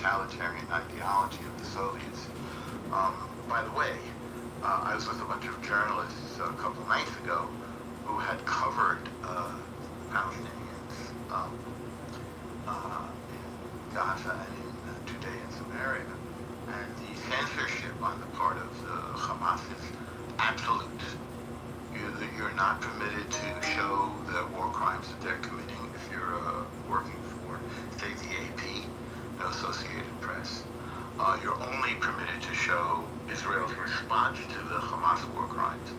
totalitarian ideology of the Soviets. By the way, I was with a bunch of journalists a couple nights ago who had covered Palestinians in Gaza and in Judea and Samaria, and the censorship on the part of the Hamas is absolute. You're not permitted to show the war crimes that they're committing if you're working for, say, the AP, the Associated Press. You're only permitted to show Israel's response to the Hamas war crimes,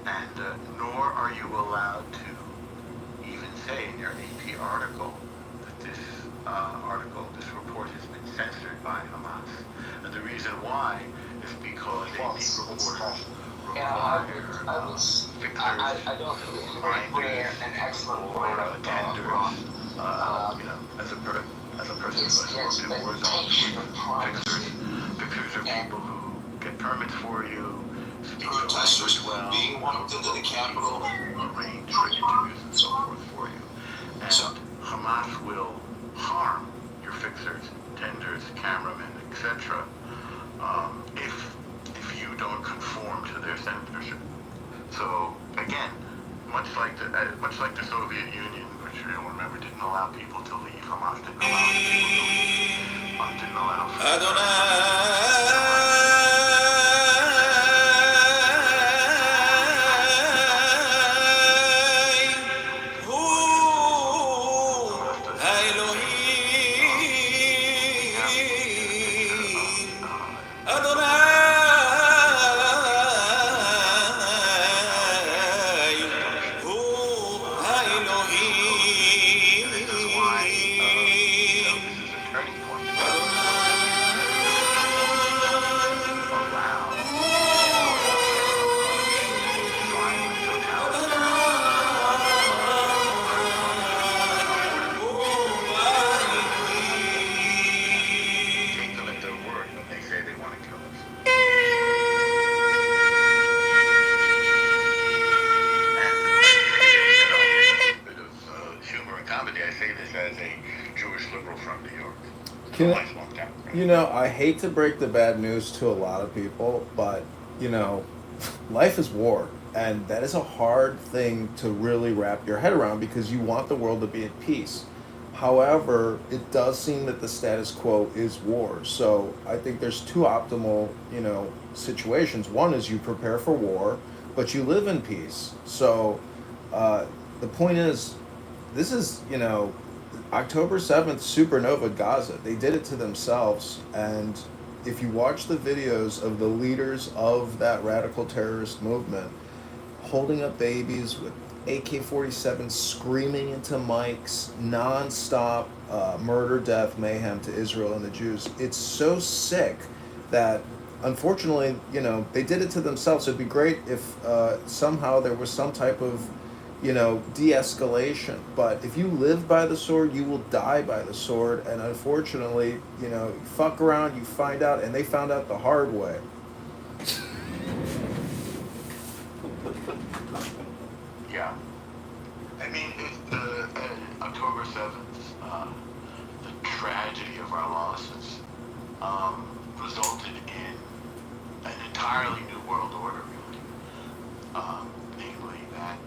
and nor are you allowed to even say in your AP article that this report has been censored by Hamas. And the reason why is because AP reports I don't bring an excellent point of attenders, as a person who has worked in war zones, pictures of people who get permits for you, speak the language well, being walked into the Capitol, arrange for interviews and so forth for you. And Hamas will harm your fixers, tenders, cameramen, etc. If you don't conform to their censorship. So again, much like the Soviet Union, which you'll remember didn't allow people to leave, Hamas didn't allow people to leave, didn't allow. I hate to break the bad news to a lot of people, but, life is war. And that is a hard thing to really wrap your head around because you want the world to be at peace. However, it does seem that the status quo is war. So I think there's two optimal, situations. One is you prepare for war, but you live in peace. So the point is, this is, October 7th, Supernova Gaza. They did it to themselves. And if you watch the videos of the leaders of that radical terrorist movement holding up babies with AK-47 screaming into mics, nonstop murder, death, mayhem to Israel and the Jews, it's so sick that unfortunately, they did it to themselves. It'd be great if somehow there was some type of de-escalation. But if you live by the sword, you will die by the sword. And unfortunately, you fuck around, you find out, and they found out the hard way. Yeah. I mean, October 7th, the tragedy of our losses resulted in an entirely new world order, really. Namely, that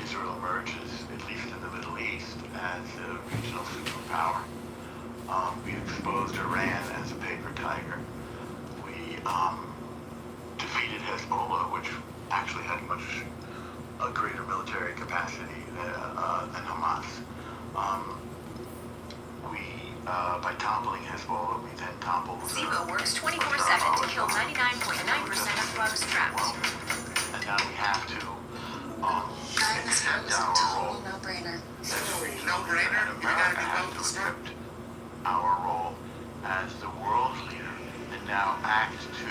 Israel emerges, at least in the Middle East, as a regional superpower. We exposed Iran as a paper tiger. We defeated Hezbollah, which actually had a greater military capacity than Hamas. By toppling Hezbollah, we then toppled... Zika works 24/7 to kill 99.9% of bugs trapped. And now we have to accept our role. No-brainer. No-brainer? America has to accept our role as the world leader and now act to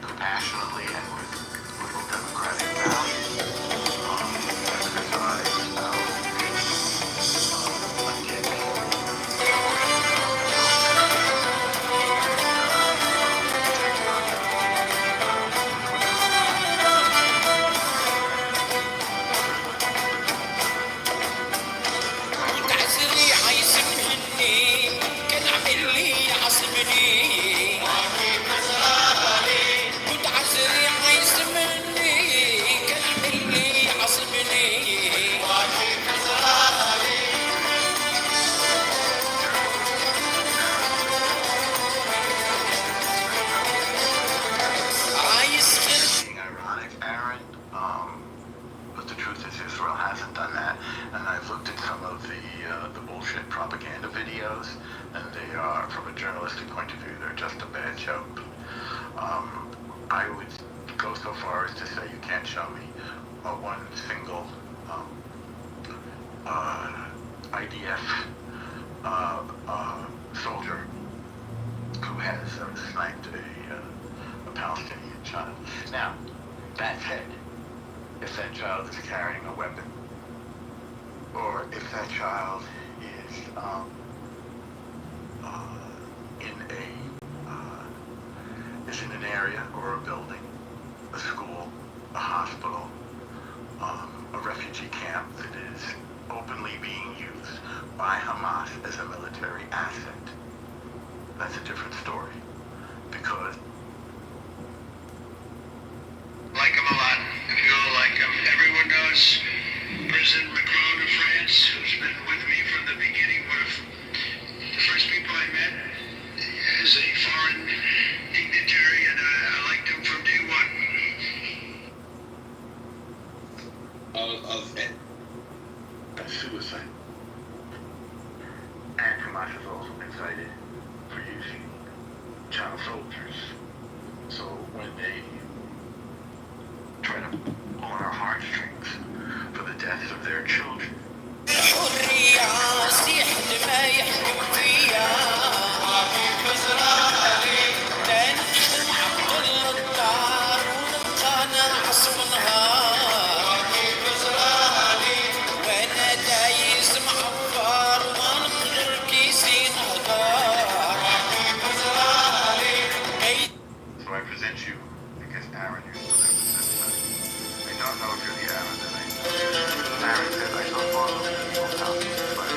compassionately and with little democratic values exercise our عايز مني كان عامل لي they are, from a journalistic point of view, they're just a bad joke. I would go so far as to say you can't show me one single IDF soldier who has sniped a Palestinian child. Now, that said, if that child is carrying a weapon, or if that child is in an area or a building, a school, a hospital, a refugee camp that is openly being used by Hamas as a military asset, that's a different story. Because like him a lot. We all like him. Everyone knows President Macron of France, who's been with me from the beginning, one of the first people I met as a foreign dignitary, and I liked him from day one. that's suicide. And Hamas has also been cited for using child soldiers. So when they try to pull on our heartstrings for the deaths of their children, so I present you because Aaron used to live with this man. I don't know if you're the Aaron that I know. Aaron said I don't follow the evil houses, but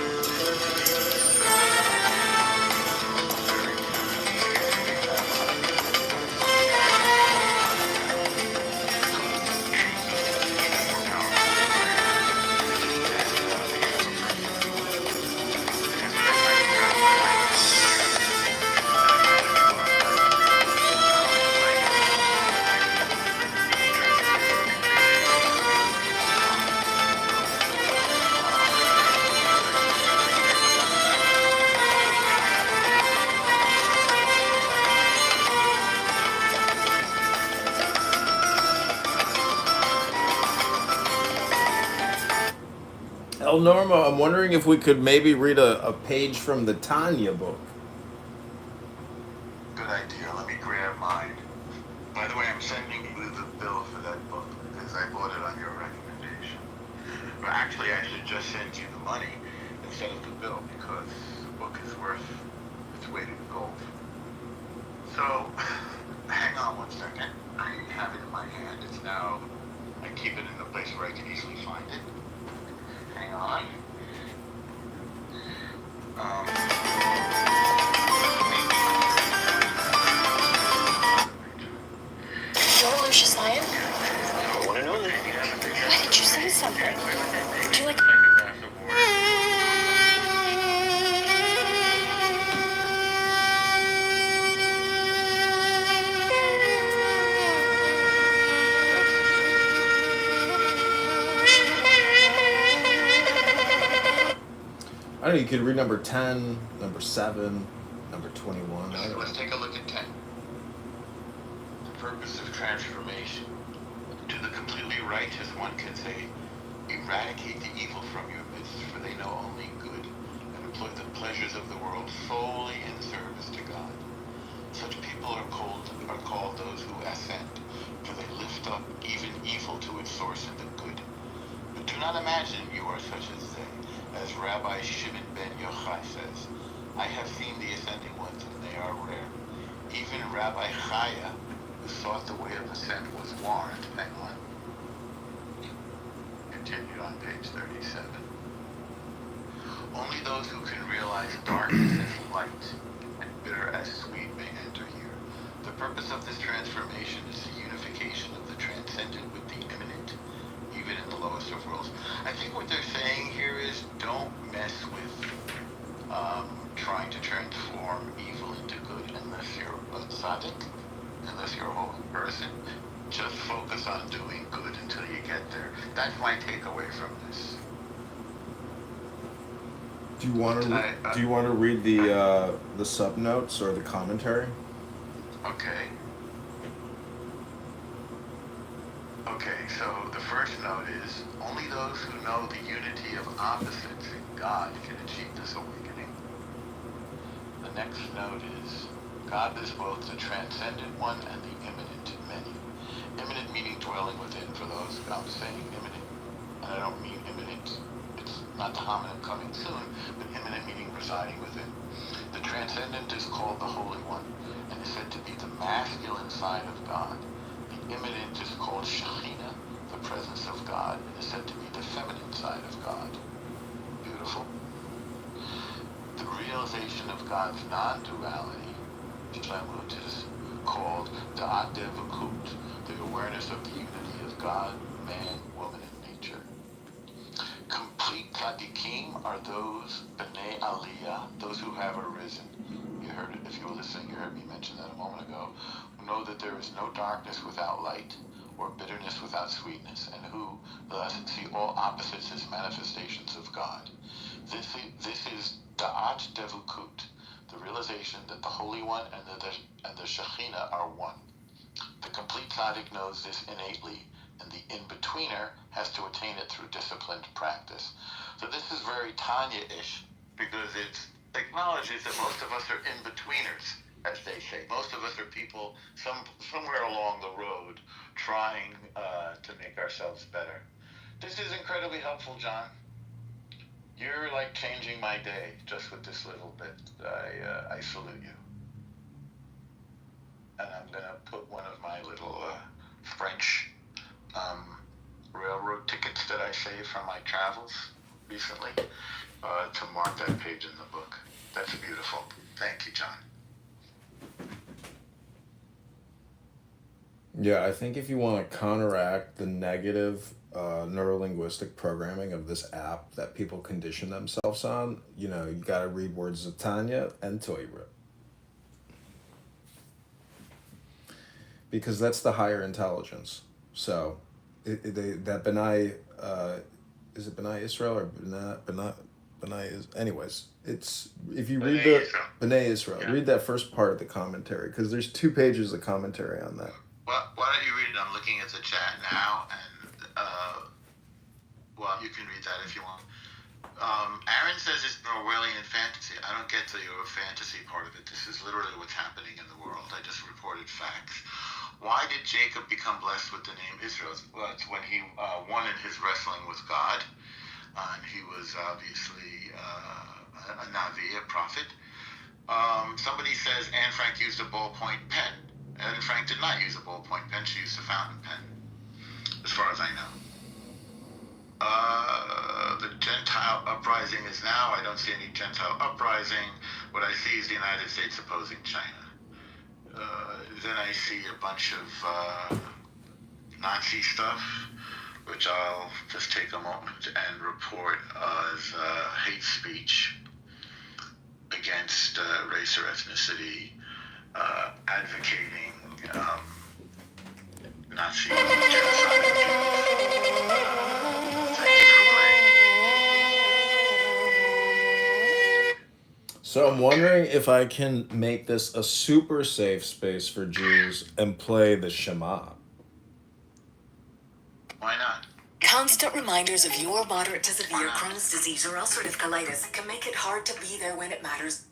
El Norma, I'm wondering if we could maybe read a page from the Tanya book. good idea. Let me grab mine. By the way, I'm sending you the bill for that book because I bought it on your recommendation. But actually, I should just send you the money instead of the bill because the book is worth its weight in gold. So, hang on one second. I have it in my hand. It's now, I keep it in a place where I can easily find it. Hang on. You're Lucius Lyon? I want to know that. Why didn't you say something? Do you like... I don't know, you could read number 10, number 7, number 21. I don't Let's know. take a look at 10. The purpose of transformation. To the completely righteous, one can say, eradicate the evil from your midst, for they know only good, and employ the pleasures of the world solely in service to God. Such people are called those who ascend, for they lift up even evil to its source in the good. But do not imagine you are such as they. As Rabbi Shimon ben Yochai says, I have seen the ascending ones, and they are rare. Even Rabbi Chaya, who thought the way of ascent was warned. Hang on. Continued on page 37. Only those who can realize darkness as light and bitter as sweet may enter here. The purpose of this transformation is the unification of the transcendent with the immanent, even in the lowest of worlds. I think what they're saying here is don't mess with trying to transform evil into good unless you're a tzaddik, unless you're a holy person. Just focus on doing good until you get there. That's my takeaway from this. Do you want to read the sub notes or the commentary? Okay. Okay, so the first note is, only those who know the unity of opposites in God can achieve this awakening. The next note is, God is both the transcendent one and the immanent many. Immanent meaning dwelling within for those, I'm saying immanent, and I don't mean immanent, it's not the homonym coming soon, but immanent meaning residing within. The transcendent is called the Holy One, and is said to be the masculine side of God. The immanent is called Shekhinah, the presence of God, and is said to be the feminine side of God. Beautiful. The realization of God's non-duality, Shlemut, is called Da'at Devukut, the awareness of the unity of God, man, woman, and nature. Complete tzaddikim are those b'nei aliyah, those who have arisen. You heard it, if you were listening, you heard me mention that a moment ago. Who know that there is no darkness without light, or bitterness without sweetness, and who thus see all opposites as manifestations of God. This is Da'at Devukut, the realization that the Holy One and the Shekhinah are one. The complete tzaddik knows this innately, and the in-betweener has to attain it through disciplined practice. So this is very Tanya-ish, because it acknowledges that most of us are in-betweeners, as they say. Most of us are people somewhere along the road trying to make ourselves better. This is incredibly helpful, John. You're like changing my day just with this little bit. I salute you. And I'm going to put one of my little French railroad tickets that I saved from my travels recently to mark that page in the book. That's beautiful. Thank you, John. Yeah, I think if you want to counteract the negative neurolinguistic programming of this app that people condition themselves on, you got to read words of Tanya and Torah. Because that's the higher intelligence. So, that B'nai, is it B'nai Israel or B'nai is, anyways, it's, if you read B'nai Israel, yeah. Read that first part of the commentary, because there's 2 pages of commentary on that. Well, why don't you read it? I'm looking at the chat now, and, well, you can read that if you want. Aaron says it's an Orwellian fantasy. I don't get the fantasy part of it. This is literally what's happening in the world. I just reported facts. Why did Jacob become blessed with the name Israel? Well, it's when he won in his wrestling with God. And he was obviously a Navi, a prophet. Somebody says Anne Frank used a ballpoint pen. Anne Frank did not use a ballpoint pen. She used a fountain pen, as far as I know. The Gentile uprising is now. I don't see any Gentile uprising. What I see is the United States opposing China. Then I see a bunch of Nazi stuff, which I'll just take a moment and report as hate speech against race or ethnicity, advocating Nazi genocide. So I'm wondering if I can make this a super safe space for Jews and play the Shema. Why not? Constant reminders of your moderate to severe Crohn's disease or ulcerative colitis can make it hard to be there when it matters.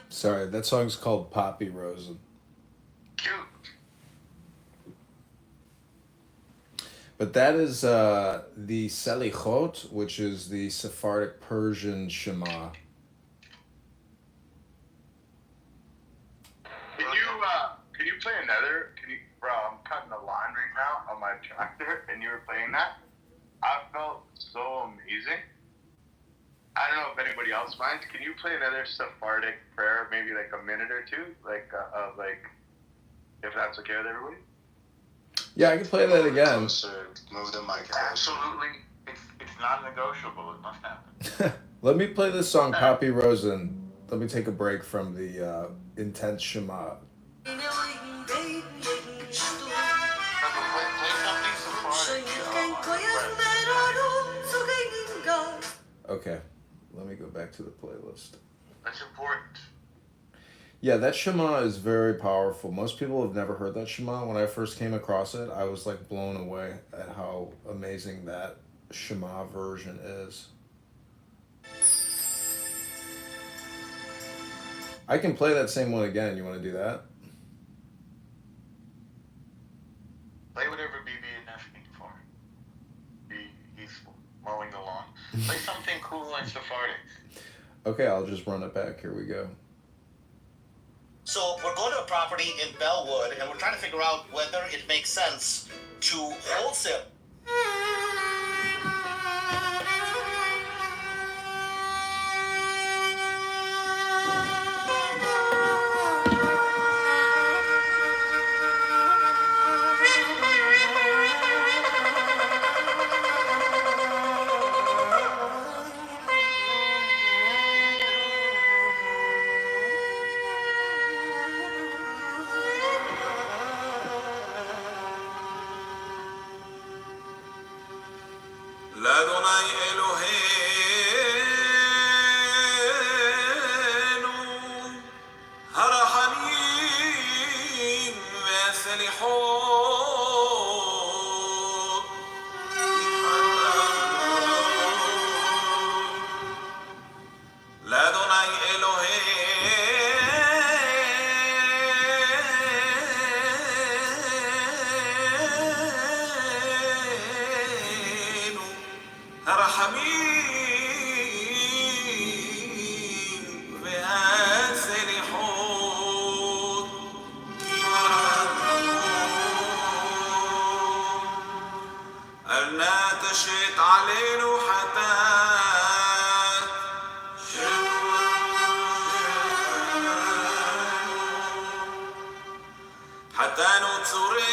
Sorry, that song's called Poppy Rosen. Cute. But that is the Selichot, which is the Sephardic Persian Shema. Can you play another? Bro, I'm cutting a line right now on my tractor, and you were playing that. I felt so amazing. I don't know if anybody else minds. Can you play another Sephardic prayer, maybe like a minute or two, like if that's okay with everybody? Yeah, I can play that again. Move the mic. Absolutely. It's non-negotiable. It must happen. Let me play this song, Poppy Rosen. Let me take a break from the intense Shema. Okay, let me go back to the playlist. That's important. Yeah, that Shema is very powerful. Most people have never heard that Shema. When I first came across it, I was like blown away at how amazing that Shema version is. I can play that same one again. You want to do that? mowing the lawn. Play something cool like Sephardic. Okay, I'll just run it back. Here we go. So we're going to a property in Bellwood, and we're trying to figure out whether it makes sense to wholesale. לאדוני אלוהינו הרחמים והסליחות לאדוני אלוהינו הרחמים והסליחות אל נא תשת עלינו חטאת חטאנו צורנו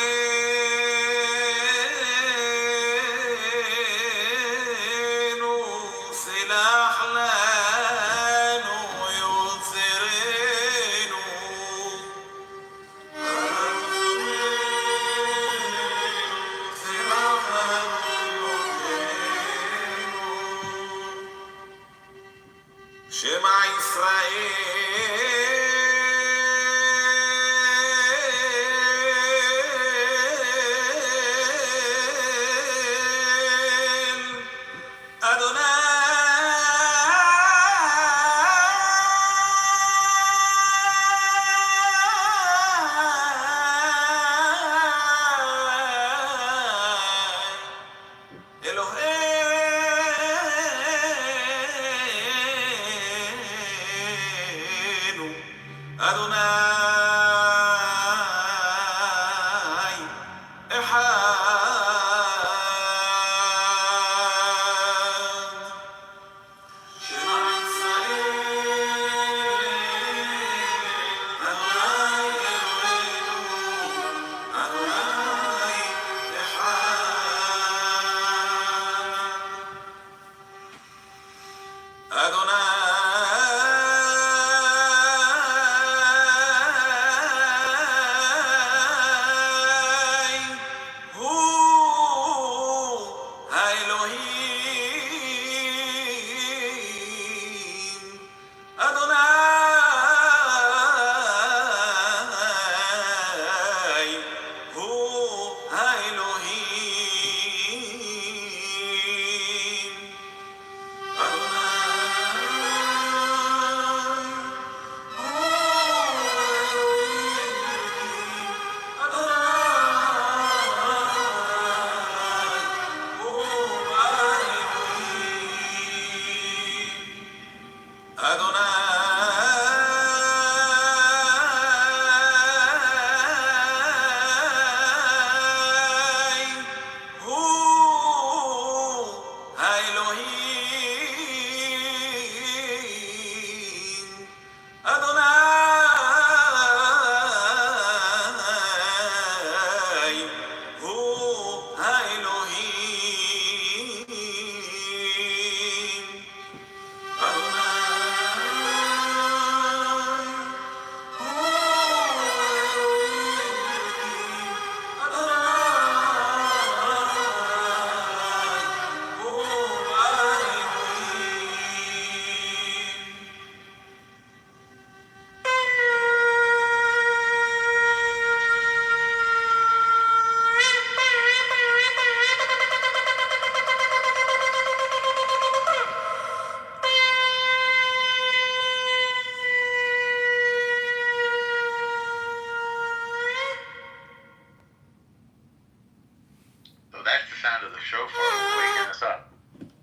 סלח לנו יוצרנו סלח לנו שמע ישראל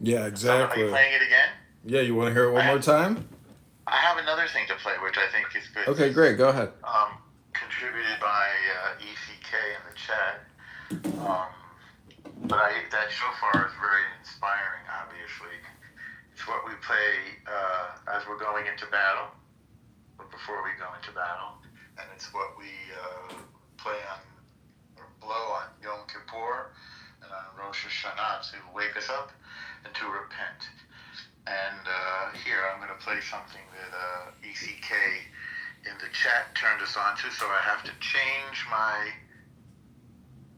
Yeah, Are exactly. you playing it again? Yeah, you want to hear it one more time? I have another thing to play, which I think is good. Okay, great. Go ahead. Contributed by ECK in the chat. But that shofar is very inspiring, obviously. It's what we play as we're going into battle, or before we go into battle. And it's what we play on, or blow on Yom Kippur and on Rosh Hashanah to wake us up and to repent. And here I'm going to play something that ECK in the chat turned us on to, so I have to change my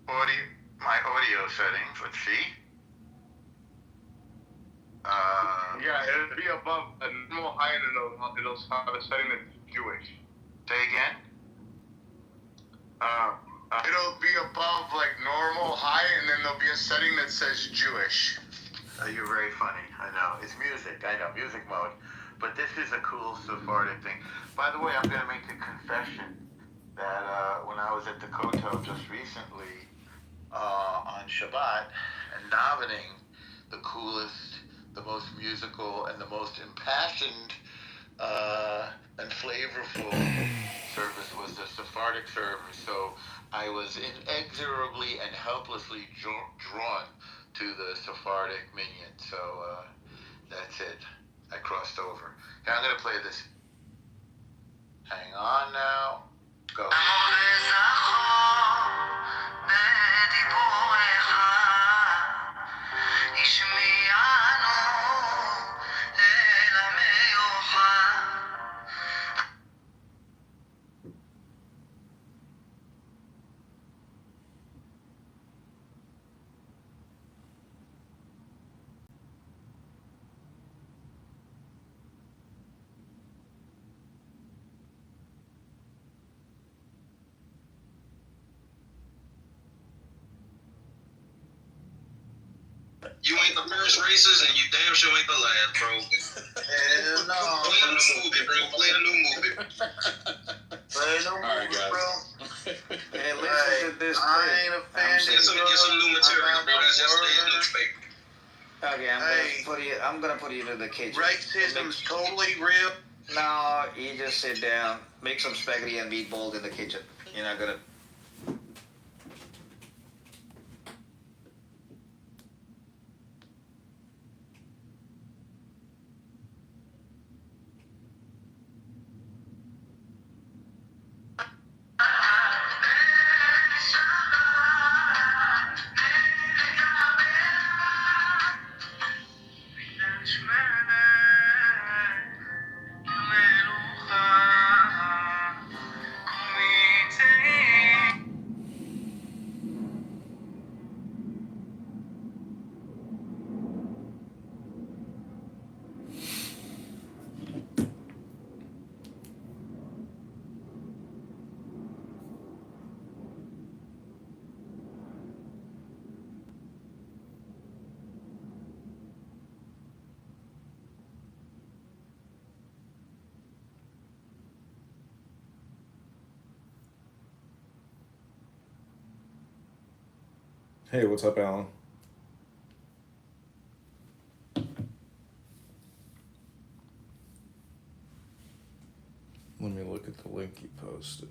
audio settings. Let's see. Yeah, it'll be above a normal high, and it'll have a setting that's Jewish. Say again. It'll be above like normal high, and then there'll be a setting that says Jewish. You're very funny. I know. It's music. I know. Music mode. But this is a cool Sephardic thing. By the way, I'm going to make a confession that when I was at the Kotel just recently on Shabbat and davening, the coolest, the most musical, and the most impassioned and flavorful service was the Sephardic service. So I was inexorably and helplessly drawn to the Sephardic minion. So that's it. I crossed over. Now I'm going to play this. Hang on now. Go. You ain't the first racist, and you damn sure ain't the last, bro. Hell no. Play a new movie, bro. Play a new movie. Play no Alright, movie, guys. bro. Hey, listen to this I ain't a fan. Get some new material, bro. That's yesterday's newspaper. Okay, I'm gonna put you to the kitchen. Racism's totally real. No, you just sit down, make some spaghetti and meatballs in the kitchen. You're not gonna. Hey, what's up, Alan? Let me look at the link you posted.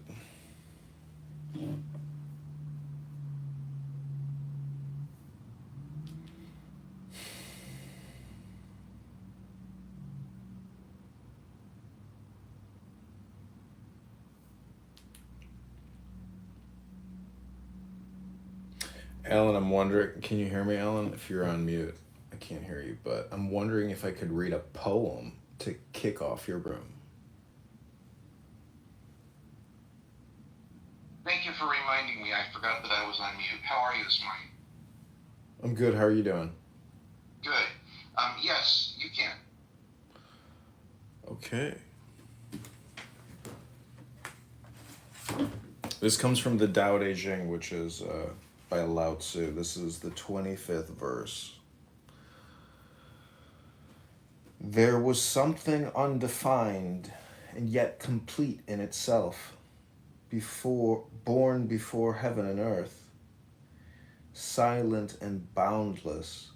Alan, I'm wondering, can you hear me, Alan? If you're on mute, I can't hear you, but I'm wondering if I could read a poem to kick off your room. Thank you for reminding me. I forgot that I was on mute. How are you this morning? I'm good. How are you doing? Good. Yes, you can. Okay. This comes from the Tao Te Ching, which is by Lao Tzu. This is the 25th verse. There was something undefined and yet complete in itself, born before heaven and earth, silent and boundless,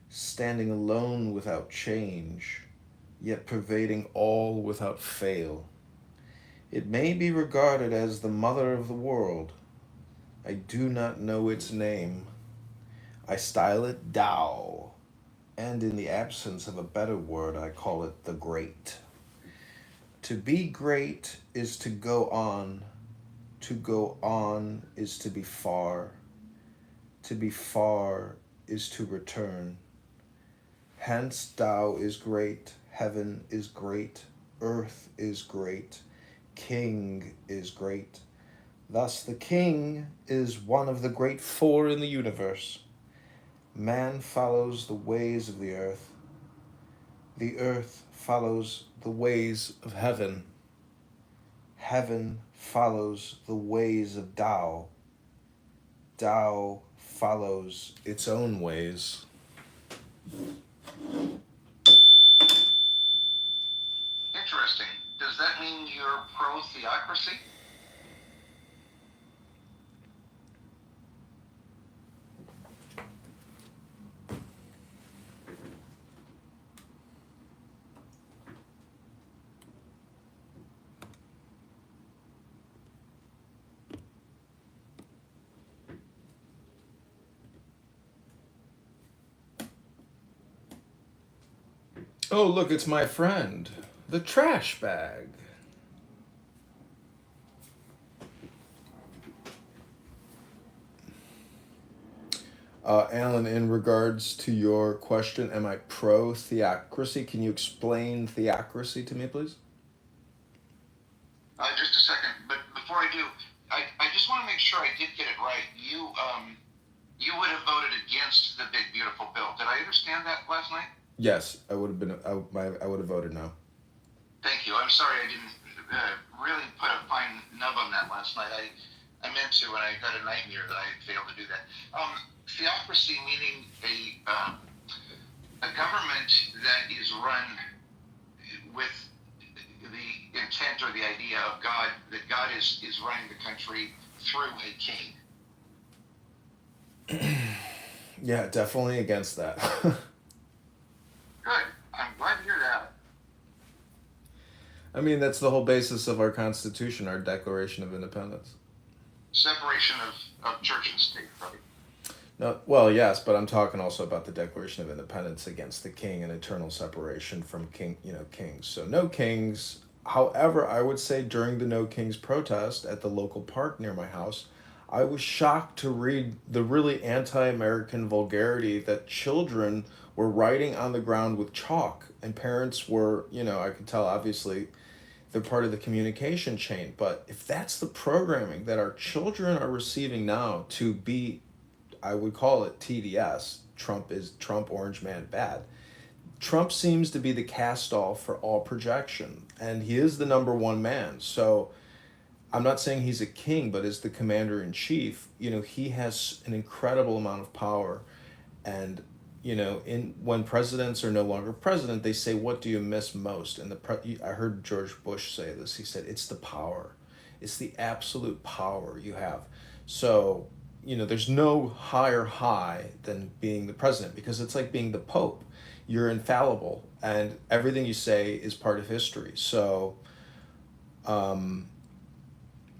standing alone without change, yet pervading all without fail. It may be regarded as the mother of the world. I do not know its name. I style it Tao, and in the absence of a better word, I call it the Great. To be great is to go on. To go on is to be far. To be far is to return. Hence, Tao is great, heaven is great, earth is great, king is great. Thus, the king is one of the great four in the universe. Man follows the ways of the earth follows the ways of heaven, heaven follows the ways of Tao, Tao follows its own ways. Interesting. Does that mean you're pro-theocracy? Oh, look, it's my friend, the trash bag. Alan, in regards to your question, am I pro theocracy? Can you explain theocracy to me, please? Just a second, but before I do, I just want to make sure I did get it right. You would have voted against the big beautiful bill. Did I understand that last night? Yes, I would have been. I would have voted no. Thank you. I'm sorry I didn't really put a fine nub on that last night. I meant to, and I got a nightmare that I failed to do that. Theocracy meaning a government that is run with the intent or the idea of God, that God is running the country through a king. Yeah, definitely against that. Good. I'm glad to hear that. I mean, that's the whole basis of our Constitution, our Declaration of Independence. Separation of church and state, right? No, well, yes, but I'm talking also about the Declaration of Independence against the king and eternal separation from kings. So no kings. However, I would say during the No Kings protest at the local park near my house, I was shocked to read the really anti-American vulgarity that children were writing on the ground with chalk, and parents were, I could tell obviously they're part of the communication chain. But if that's the programming that our children are receiving now to be, I would call it TDS, Trump, Orange Man, bad. Trump seems to be the cast-off for all projection, and he is the number one man. So I'm not saying he's a king, but as the commander-in-chief, he has an incredible amount of power. And, when presidents are no longer president, they say, what do you miss most? And I heard George Bush say this. He said, it's the power. It's the absolute power you have. So, there's no higher high than being the president, because it's like being the Pope. You're infallible, and everything you say is part of history. So, I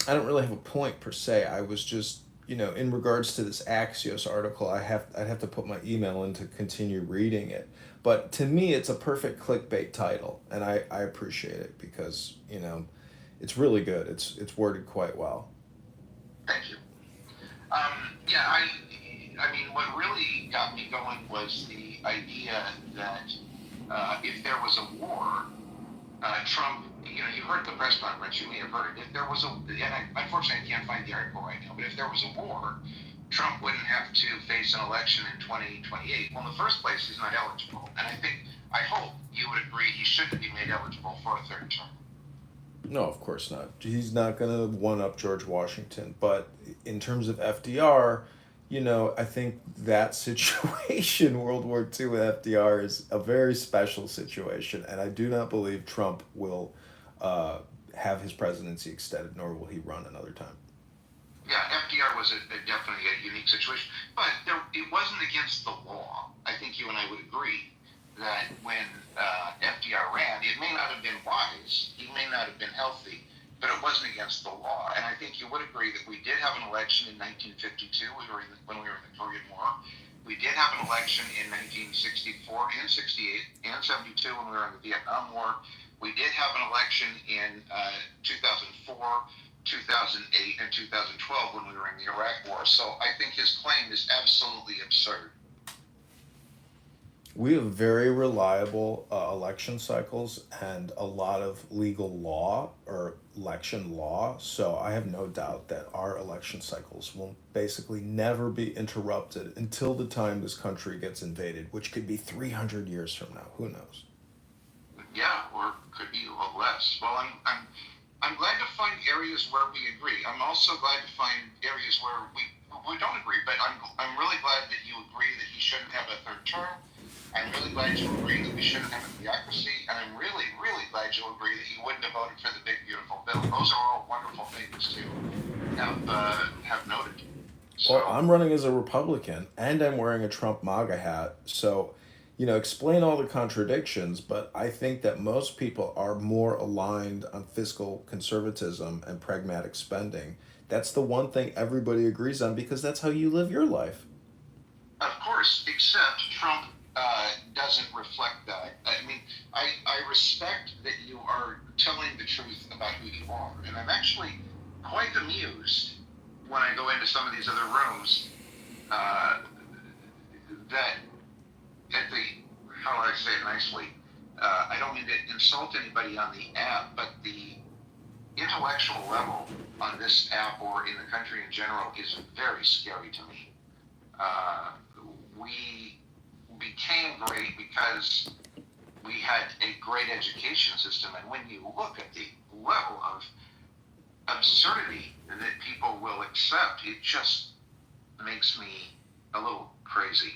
don't really have a point per se. I was just, in regards to this Axios article, I'd have to put my email in to continue reading it. But to me, it's a perfect clickbait title, and I appreciate it because, it's really good. It's worded quite well. Thank you. Yeah, I mean, what really got me going was the idea that if there was a war, Trump, you heard the press conference, you may have heard it. If there was unfortunately I can't find the article right now, but if there was a war, Trump wouldn't have to face an election in 2028. Well, in the first place, he's not eligible. And I hope you would agree he shouldn't be made eligible for a third term. No, of course not. He's not going to one-up George Washington. But in terms of FDR, I think that situation, World War II with FDR, is a very special situation. And I do not believe Trump will have his presidency extended, nor will he run another time. Yeah, FDR was definitely a unique situation. But it wasn't against the law. I think you and I would agree that when FDR ran, it may not have been wise, he may not have been healthy, but it wasn't against the law. And I think you would agree that we did have an election in 1952 when we were in the Korean War. We did have an election in 1964 and 68 and 72 when we were in the Vietnam War. We did have an election in 2004, 2008, and 2012 when we were in the Iraq War. So I think his claim is absolutely absurd. We have very reliable election cycles and a lot of legal law or election law. So I have no doubt that our election cycles will basically never be interrupted until the time this country gets invaded, which could be 300 years from now. Who knows? Yeah, or could be a little less. Well, I'm glad to find areas where we agree. I'm also glad to find areas where we don't agree. But I'm really glad that you agree that he shouldn't have a third term. I'm really glad you agree that we shouldn't have a theocracy, and I'm really, really glad you agree that you wouldn't have voted for the big beautiful bill. Those are all wonderful things to have noted. So, Well, I'm running as a Republican and I'm wearing a Trump MAGA hat. So, explain all the contradictions, but I think that most people are more aligned on fiscal conservatism and pragmatic spending. That's the one thing everybody agrees on because that's how you live your life. of course, except Trump doesn't reflect that. I mean, I respect that you are telling the truth about who you are, and I'm actually quite amused when I go into some of these other rooms that at the, how do I say it nicely, I don't mean to insult anybody on the app, but the intellectual level on this app or in the country in general is very scary to me. We became great because we had a great education system, and when you look at the level of absurdity that people will accept, it just makes me a little crazy.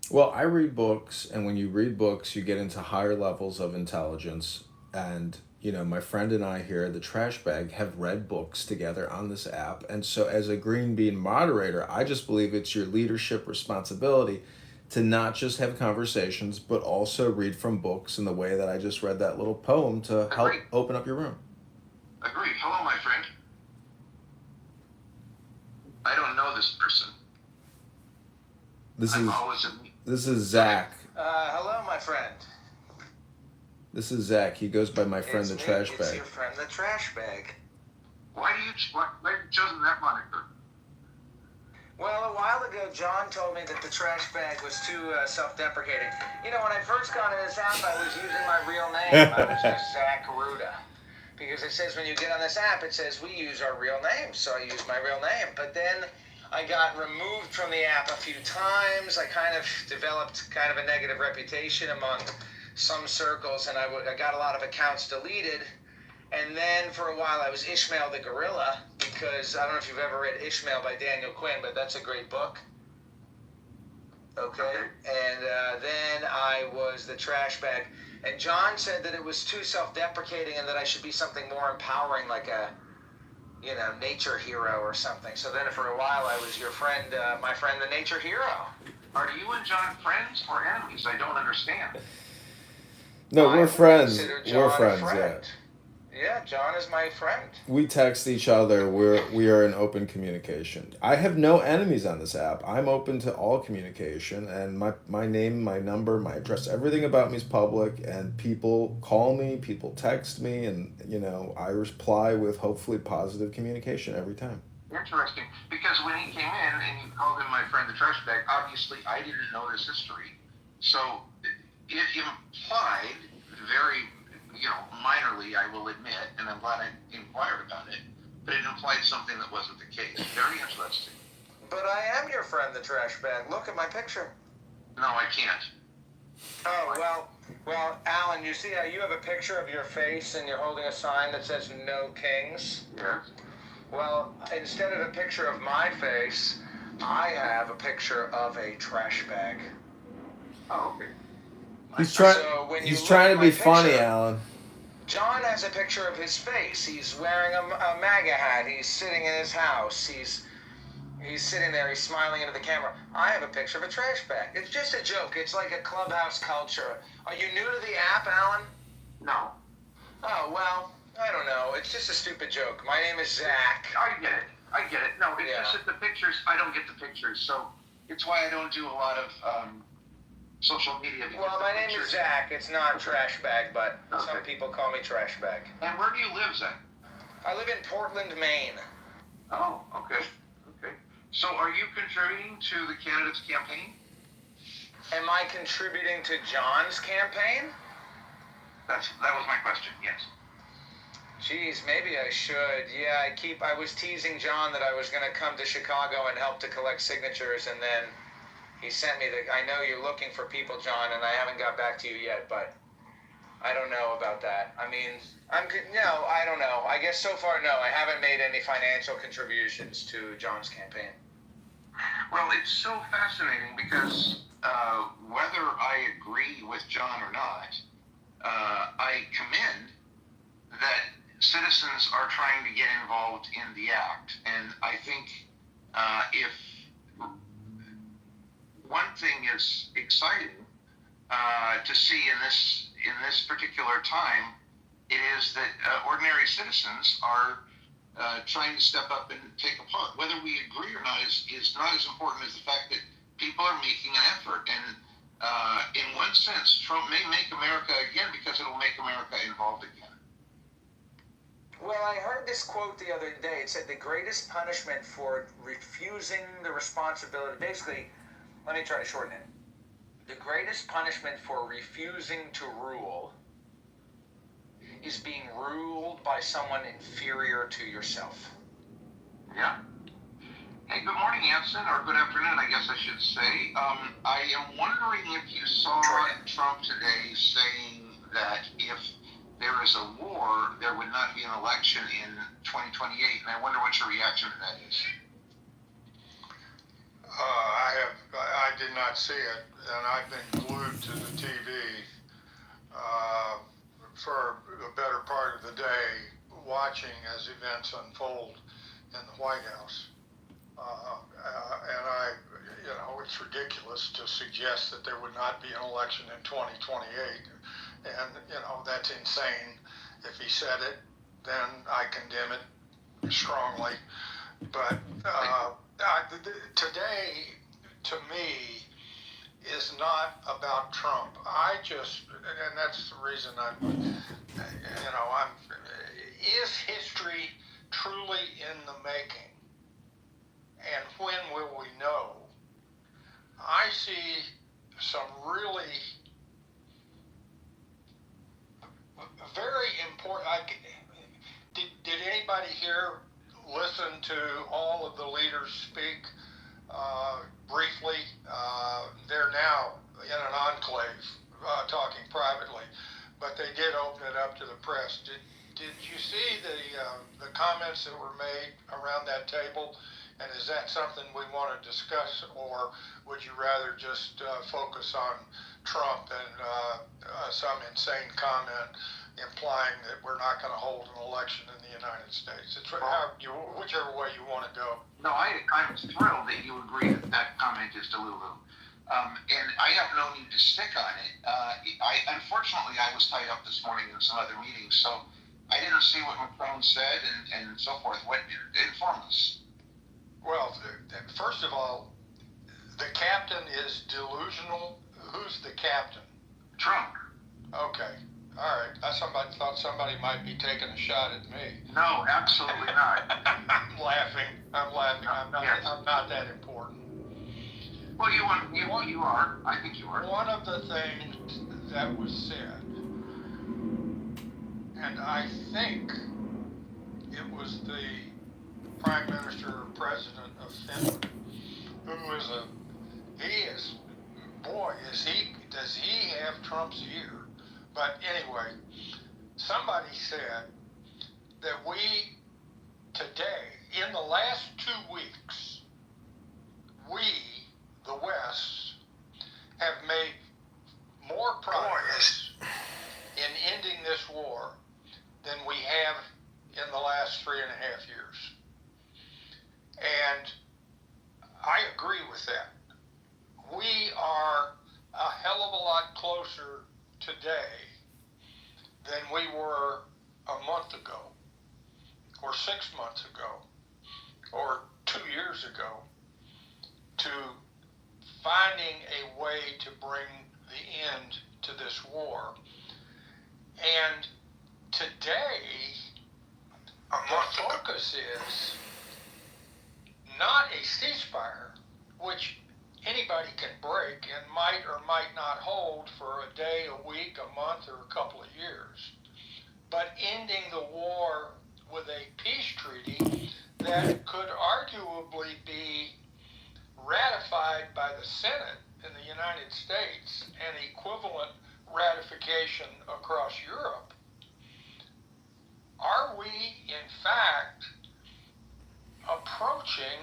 Well, I read books, and when you read books, you get into higher levels of intelligence. And, my friend and I here, the Trash Bag, have read books together on this app. And so, as a Green Bean moderator, I just believe it's your leadership responsibility to not just have conversations, but also read from books in the way that I just read that little poem to help Agreed. open up your room. Agreed. Hello, my friend. I don't know this person. This I'm is always this is Zach. Hello, my friend. This is Zach. He goes by my friend It's the me. Trash It's Bag. your friend, the Trash Bag. Why have you chosen that moniker? Well, a while ago, John told me that the Trash Bag was too self-deprecating. When I first got in this app, I was using my real name. I was just Zach Ruda. Because it says when you get on this app, it says we use our real names. So I used my real name. But then I got removed from the app a few times. I kind of developed kind of a negative reputation among some circles, and I got a lot of accounts deleted. And then for a while I was Ishmael the Gorilla, because I don't know if you've ever read Ishmael by Daniel Quinn, but that's a great book. Okay. And then I was the Trash Bag. And John said that it was too self-deprecating and that I should be something more empowering, like a, nature hero or something. So then for a while I was your friend, my friend, the nature hero. Are you and John friends or enemies? I don't understand. No, I we're would friends. consider John We're a friends, yeah. friend. Yeah, John is my friend. We text each other. We are in open communication. I have no enemies on this app. I'm open to all communication, and my name, my number, my address, everything about me is public, and people call me, people text me, and I reply with hopefully positive communication every time. Interesting, because when he came in and you called him my friend the Trash Bag, obviously I didn't know this history, so it implied very, minorly, I will admit, and I'm glad I inquired about it, but it implied something that wasn't the case. Very interesting. But I am your friend, the Trash Bag. Look at my picture. No, I can't. Oh, well, Alan, you see how you have a picture of your face and you're holding a sign that says No Kings? Yes. Well, instead of a picture of my face, I have a picture of a trash bag. Oh, okay. He's So when you He's look trying at to be my funny, picture, Alan. John has a picture of his face. He's wearing a MAGA hat. He's sitting in his house. He's He's sitting there, he's smiling into the camera. I have a picture of a trash bag. It's just a joke. It's like a clubhouse culture. Are you new to the app, Alan? No. Oh, well, I don't know. It's just a stupid joke. My name is Zach. I get it. No, it's Yeah. just that the pictures, I don't get the pictures, so it's why I don't do a lot of social media. Well, my name is Zach. It's not trash bag, but some Okay. people call me trash bag. And where do you live, Zach? I live in Portland, Maine. Oh, okay. So are you contributing to the candidate's campaign? Am I contributing to John's campaign? That was my question, yes. Geez, maybe I should. Yeah, I was teasing John that I was going to come to Chicago and help to collect signatures, and then he sent me I know you're looking for people, John, and I haven't got back to you yet, but I don't know about that. I mean, no, I don't know. I guess so far, no, I haven't made any financial contributions to John's campaign. Well, it's so fascinating because whether I agree with John or not, I commend that citizens are trying to get involved in the act. And I think if one thing is exciting to see in this particular time, it is that ordinary citizens are trying to step up and take a part. Whether we agree or not is not as important as the fact that people are making an effort. And in one sense, Trump may make America again because it'll make America involved again. Well, I heard this quote the other day. It said the greatest punishment for refusing the responsibility, basically, let me try to shorten it. The greatest punishment for refusing to rule is being ruled by someone inferior to yourself. Yeah. Hey, good morning, Anson, or good afternoon, I guess I should say. I am wondering if you saw Trump today saying that if there is a war, there would not be an election in 2028, and I wonder what your reaction to that is. I did not see it, and I've been glued to the TV for the better part of the day, watching as events unfold in the White House. And it's ridiculous to suggest that there would not be an election in 2028. And, that's insane. If he said it, then I condemn it strongly. But today, to me, is not about Trump. And that's the reason is history truly in the making? And when will we know? I see some really very important. Did anybody here listen to all of the leaders speak briefly? They're now in an enclave talking privately, but they did open it up to the press. Did you see the comments that were made around that table? And is that something we want to discuss, or would you rather just focus on Trump and some insane comment implying that we're not going to hold an election in the United States? It's whichever way you want to go. No, I'm thrilled that you agree that comment is delulu. And I have no need to stick on it. Unfortunately, I was tied up this morning in some other meetings, so I didn't see what Macron said and so forth. Inform us. Well, first of all, the captain is delusional. Who's the captain? Trump. Okay. All right. Thought somebody might be taking a shot at me. No, absolutely not. I'm laughing. I'm not that important. Well, you are. I think you are. One of the things that was said, and I think it was the Prime Minister or President of Finland, who does he have Trump's ear? But anyway, somebody said that we today, in the last 2 weeks, we, the West, have made more progress in ending this war than we have in the last 3.5 years. And today than we were a month ago, or 6 months ago, or 2 years ago, to finding a way to bring the end to this war. And today, the focus is not a ceasefire, which anybody can break and might or might not hold for a day, a week, a month, or a couple of years, but ending the war with a peace treaty that could arguably be ratified by the Senate in the United States and equivalent ratification across Europe. Are we, in fact, approaching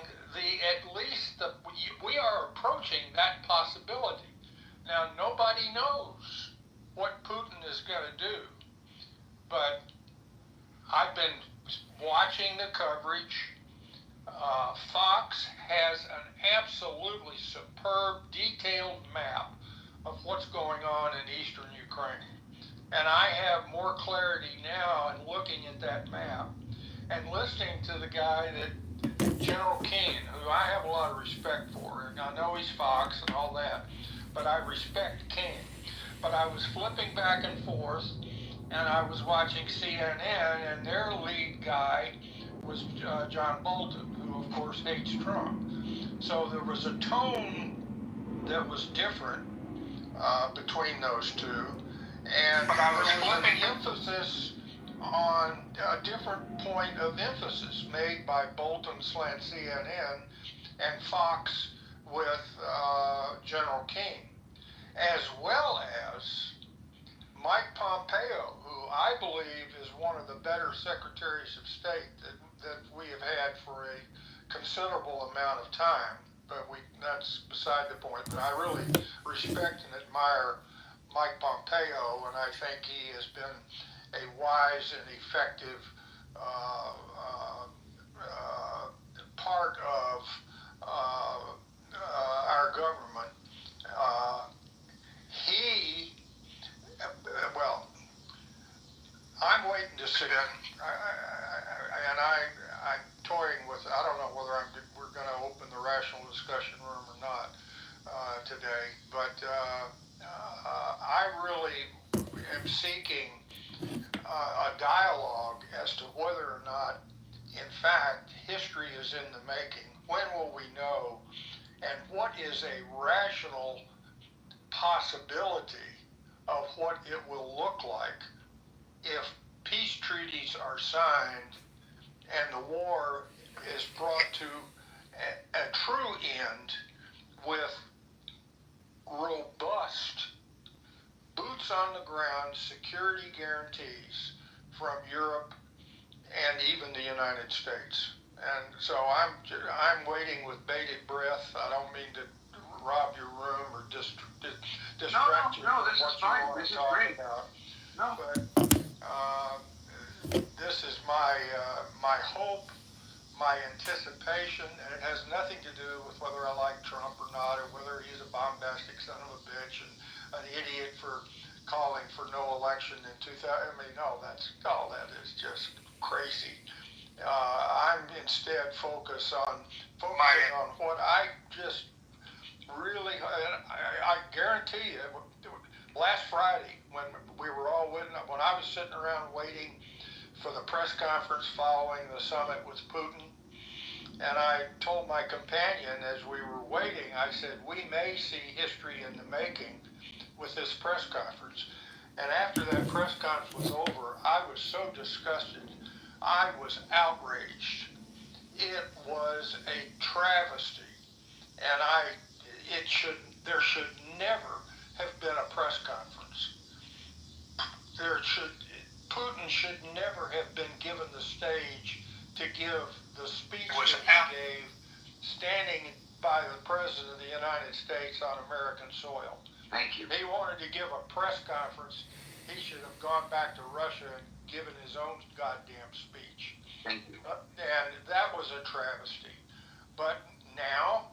we are approaching that possibility. Now, nobody knows what Putin is going to do, but I've been watching the coverage. Fox has an absolutely superb, detailed map of what's going on in eastern Ukraine. And I have more clarity now in looking at that map and listening to the guy General Keane, who I have a lot of respect for. And I know he's Fox and all that, but I respect Keane. But I was flipping back and forth, and I was watching CNN, and their lead guy was John Bolton, who of course hates Trump. So there was a tone that was different between those two, and there was an emphasis on a different point of emphasis made by Bolton/CNN and Fox with General Keane, as well as Mike Pompeo, who I believe is one of the better secretaries of state that we have had for a considerable amount of time, but that's beside the point. But I really respect and admire Mike Pompeo, and I think he has been a wise and effective part of our government. I'm waiting to see, I'm toying with, I don't know whether we're going to open the rational discussion room or not today, but I really am seeking a dialogue as to whether or not, in fact, history is in the making. When will we know? And what is a rational possibility of what it will look like if peace treaties are signed and the war is brought to a true end with robust, boots on the ground security guarantees from Europe and even the United States. And so I'm waiting with bated breath. I don't mean to rob your room or distract you from what you want to talk about. No. But this is my hope, my anticipation, and it has nothing to do with whether I like Trump or not, or whether he's a bombastic son of a bitch and an idiot for calling for no election in 2000. I mean, no, all that is just crazy. I'm instead focusing on what I just really, I guarantee you, last Friday when we were all when I was sitting around waiting for the press conference following the summit with Putin, and I told my companion as we were waiting, I said, we may see history in the making with this press conference. And after that press conference was over, I was so disgusted. I was outraged. It was a travesty. And there should never have been a press conference. Putin should never have been given the stage to give the speech that he gave standing by the President of the United States on American soil. Thank you. He wanted to give a press conference. He should have gone back to Russia and given his own goddamn speech. Thank you. And that was a travesty. But now,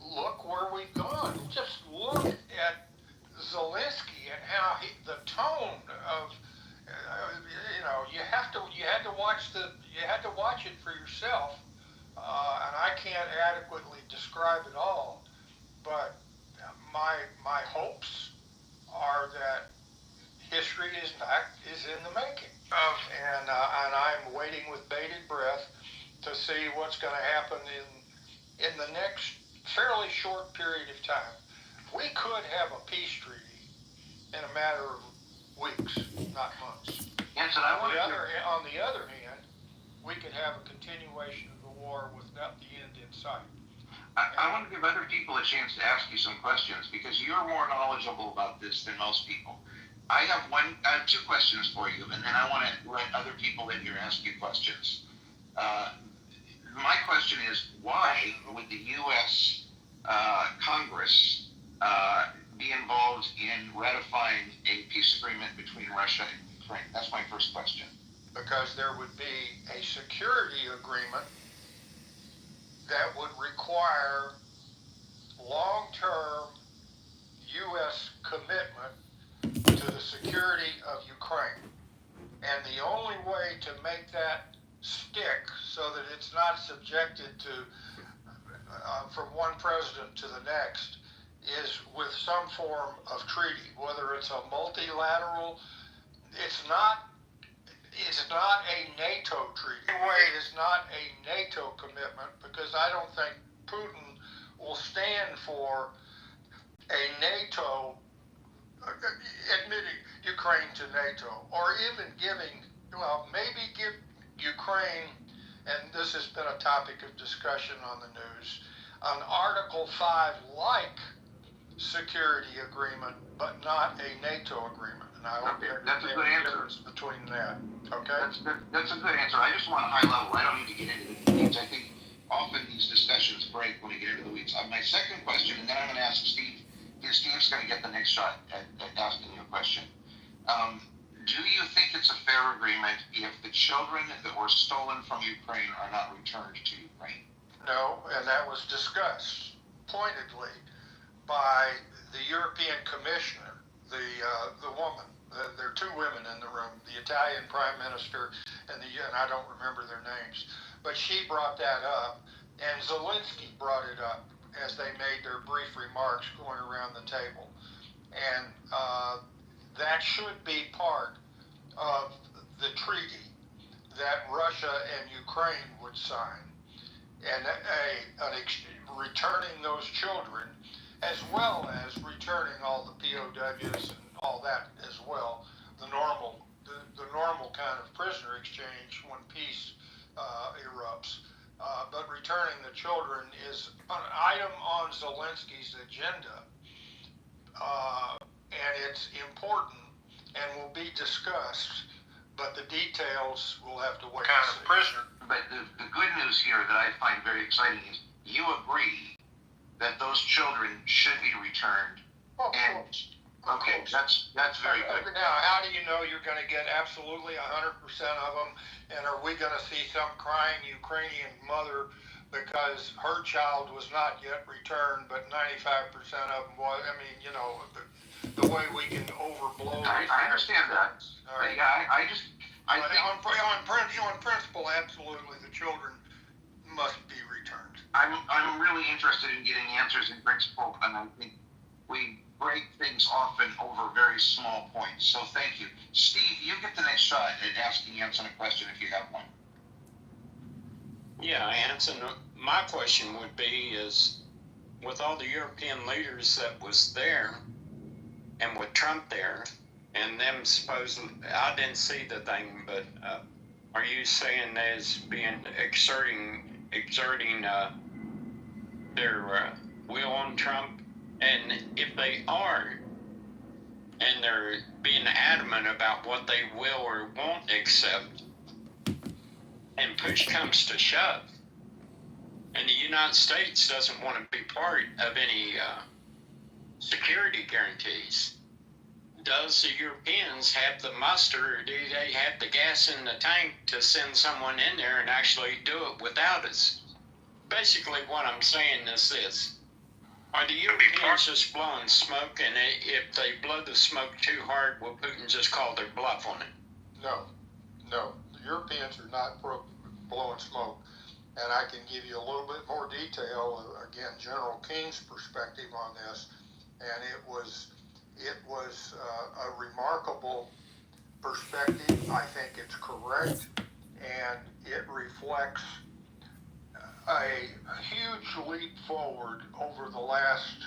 look where we've gone. Just look at the Zelensky and how the tone of, you had to watch it for yourself, and I can't adequately describe it all. But my hopes are that history is in the making, and I'm waiting with bated breath to see what's going to happen in the next fairly short period of time. We could have a peace treaty in a matter of weeks, not months. Hanson, On the other hand, we could have a continuation of the war without the end in sight. I want to give other people a chance to ask you some questions because you're more knowledgeable about this than most people. I have two questions for you, and then I want to let other people in here ask you questions. My question is, why would the U.S. Congress be involved in ratifying a peace agreement between Russia and Ukraine? That's my first question. Because there would be a security agreement that would require long-term U.S. commitment to the security of Ukraine. And the only way to make that stick so that it's not subjected to, from one president to the next, is with some form of treaty, whether it's a multilateral. It's not a NATO treaty. Anyway, it is not a NATO commitment, because I don't think Putin will stand for a NATO admitting Ukraine to NATO, or even maybe give Ukraine, and this has been a topic of discussion on the news, an Article 5-like security agreement, but not a NATO agreement. And I hope that's a good answer between that. Okay? That's a good answer. I just want a high level. I don't need to get into the weeds. I think often these discussions break when we get into the weeds. My second question, and then I'm going to ask Steve. Steve's going to get the next shot at asking you a question. Do you think it's a fair agreement if the children that were stolen from Ukraine are not returned to Ukraine? No, and that was discussed pointedly by the European Commissioner, the woman. There are two women in the room, the Italian Prime Minister and I don't remember their names, but she brought that up, and Zelensky brought it up as they made their brief remarks going around the table. And that should be part of the treaty that Russia and Ukraine would sign, and returning those children, as well as returning all the POWs and all that as well, the normal kind of prisoner exchange when peace erupts. But returning the children is an item on Zelensky's agenda, and it's important and will be discussed, but the details will have to wait. Kind of prisoner. But the good news here that I find very exciting is you agree that those children should be returned. Okay, that's very good. Now, how do you know you're going to get absolutely 100% of them? And are we going to see some crying Ukrainian mother because her child was not yet returned, but 95% of them was? I mean, the way we can overblow. I understand that. Right. Yeah, I think on principle, absolutely, the children must be returned. I'm really interested in getting answers in principle, and I think we break things often over very small points. So thank you. Steve, you get the next shot at asking Hanson a question if you have one. Yeah, Hanson, my question would be is, with all the European leaders that was there, and with Trump there, and them supposedly, I didn't see the thing, but are you saying there's being exerting their will on Trump? And if they are, and they're being adamant about what they will or won't accept, and push comes to shove, and the United States doesn't want to be part of any security guarantees, does the Europeans have the muster, or do they have the gas in the tank to send someone in there and actually do it without us? Basically what I'm saying is this: Are the Europeans just blowing smoke, and if they blow the smoke too hard, will Putin just call their bluff on it? No. The Europeans are not blowing smoke. And I can give you a little bit more detail, again, General King's perspective on this. And it was a remarkable perspective. I think it's correct, and it reflects a huge leap forward over the last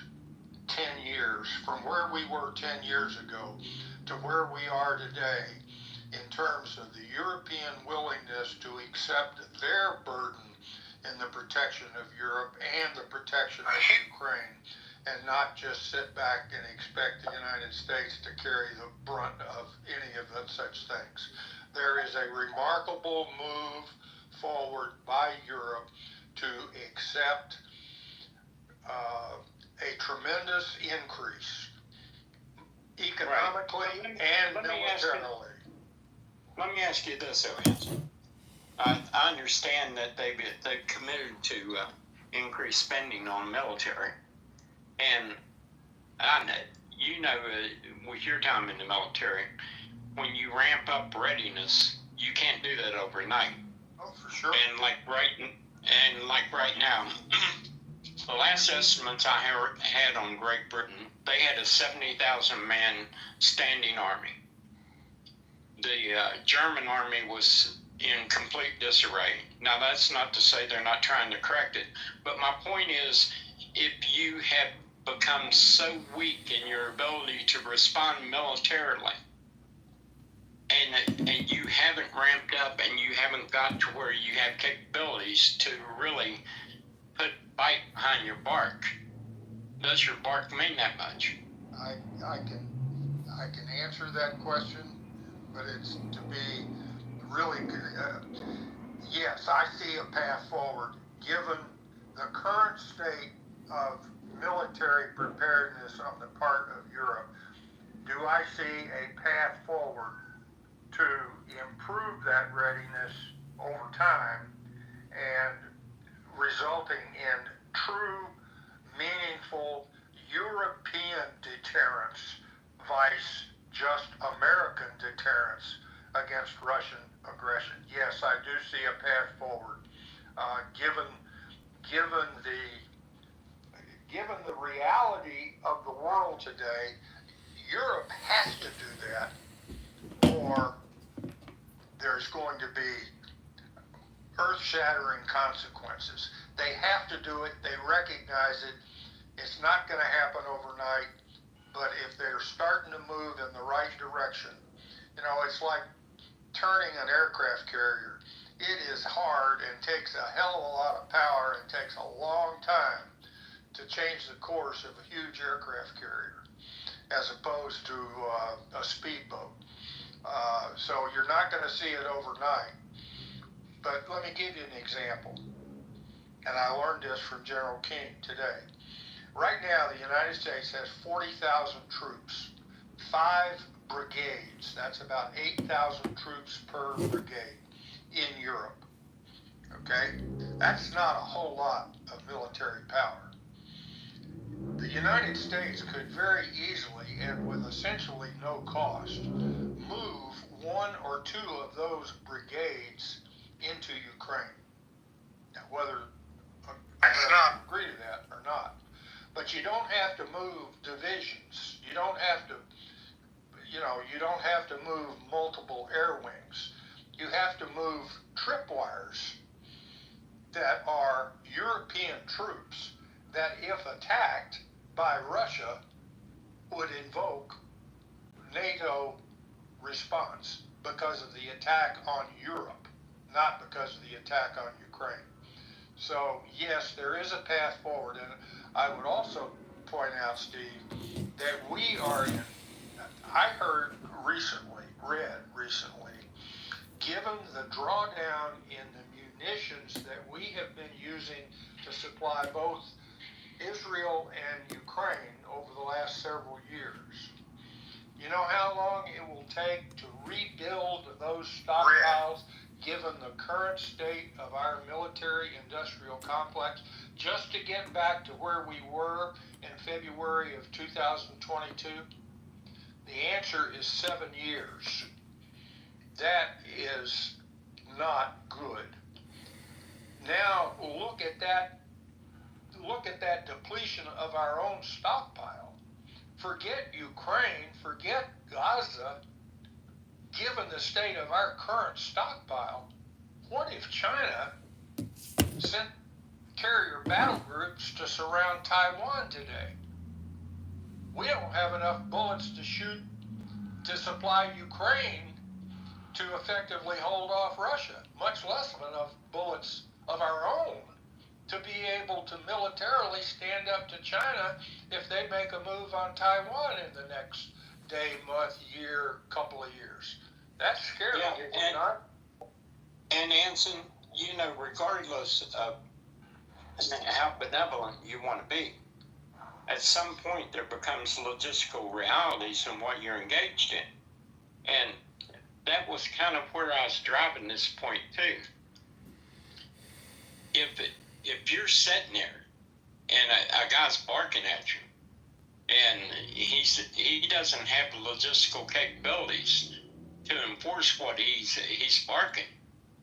10 years, from where we were 10 years ago to where we are today, in terms of the European willingness to accept their burden in the protection of Europe and the protection of Ukraine, and not just sit back and expect the United States to carry the brunt of any of such things. There is a remarkable move forward by Europe to accept a tremendous increase economically and militarily. Let me ask you this, Owens. I understand that they've committed to increase spending on military, and I know, with your time in the military, when you ramp up readiness, you can't do that overnight. Oh, for sure. And like right now, the last estimates I had on Great Britain, they had a 70,000 man standing army. The German army was in complete disarray. Now, that's not to say they're not trying to correct it, but my point is, if you have become so weak in your ability to respond militarily, and you haven't ramped up, and you haven't got to where you have capabilities to really put bite behind your bark, does your bark mean that much? I can answer that question, but it's to be really yes, I see a path forward given the current state of military preparedness on the part of Europe. Do I see a path forward to improve that readiness over time and resulting in true, meaningful European deterrence vice just American deterrence against Russian aggression? Yes, I do see a path forward. Given the reality of the world today, Europe has to do that, or there's going to be earth-shattering consequences. They have to do it. They recognize it. It's not going to happen overnight, but if they're starting to move in the right direction, it's like turning an aircraft carrier. It is hard and takes a hell of a lot of power and takes a long time to change the course of a huge aircraft carrier as opposed to a speedboat. So you're not going to see it overnight. But let me give you an example. And I learned this from General King today. Right now, the United States has 40,000 troops, 5 brigades. That's about 8,000 troops per brigade in Europe. Okay? That's not a whole lot of military power. The United States could very easily, and with essentially no cost, move 1 or 2 of those brigades into Ukraine. Now, whether I agree to that or not, but you don't have to move divisions. You don't have to, you don't have to move multiple air wings. You have to move tripwires that are European troops that, if attacked by Russia, would invoke NATO response because of the attack on Europe, not because of the attack on Ukraine. So, yes, there is a path forward. And I would also point out, Steve, that we are in, I read recently, given the drawdown in the munitions that we have been using to supply both Israel and Ukraine over the last several years. You know how long it will take to rebuild those stockpiles, given the current state of our military-industrial complex, just to get back to where we were in February of 2022? The answer is 7 years. That is not good. Now look at that depletion of our own stockpile. Forget Ukraine, forget Gaza. Given the state of our current stockpile, what if China sent carrier battle groups to surround Taiwan today? We don't have enough bullets to shoot to supply Ukraine to effectively hold off Russia, much less enough bullets of our own to be able to militarily stand up to China if they make a move on Taiwan in the next day, month, year, couple of years. That's scary, is it not? And Anson, regardless of how benevolent you want to be, at some point there becomes logistical realities in what you're engaged in. And that was kind of where I was driving this point too. If you're sitting there and a guy's barking at you, and he doesn't have the logistical capabilities to enforce what he's barking,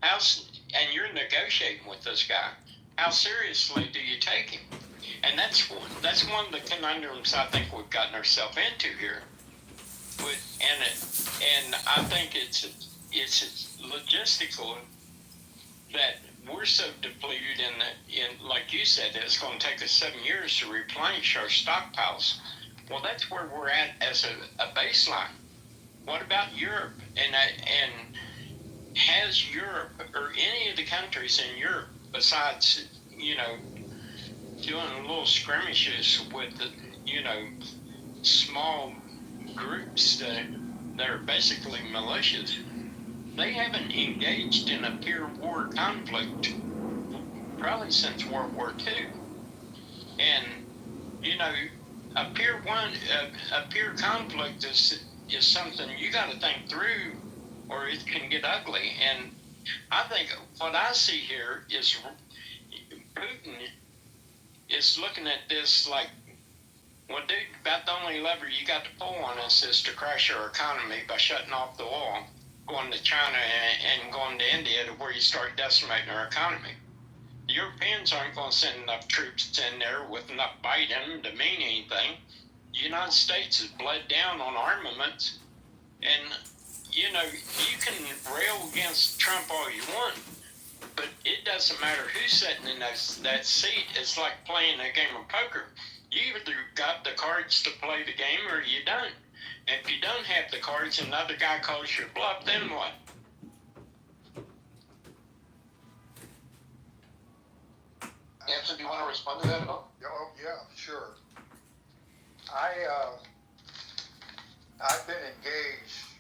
and you're negotiating with this guy, how seriously do you take him? And that's one of the conundrums I think we've gotten ourselves into here. And I think it's logistical that we're so depleted in like you said, that it's going to take us 7 years to replenish our stockpiles. Well, that's where we're at as a baseline. What about Europe? And has Europe or any of the countries in Europe, besides doing little skirmishes with the small groups that are basically militias, they haven't engaged in a peer war conflict probably since World War II. And a peer conflict is something you got to think through, or it can get ugly. And I think what I see here is Putin is looking at this like, well, dude, about the only lever you got to pull on us is to crash our economy by shutting off the oil, going to China and going to India, to where you start decimating our economy. The Europeans aren't going to send enough troops in there with enough bite in them to mean anything. The United States has bled down on armaments, and you can rail against Trump all you want, but it doesn't matter who's sitting in that seat. It's like playing a game of poker. You either got the cards to play the game or you don't. And if you don't have the cards and another guy calls your bluff, then what? Anson, do you want to respond to that at all? Oh, yeah, sure. I've been engaged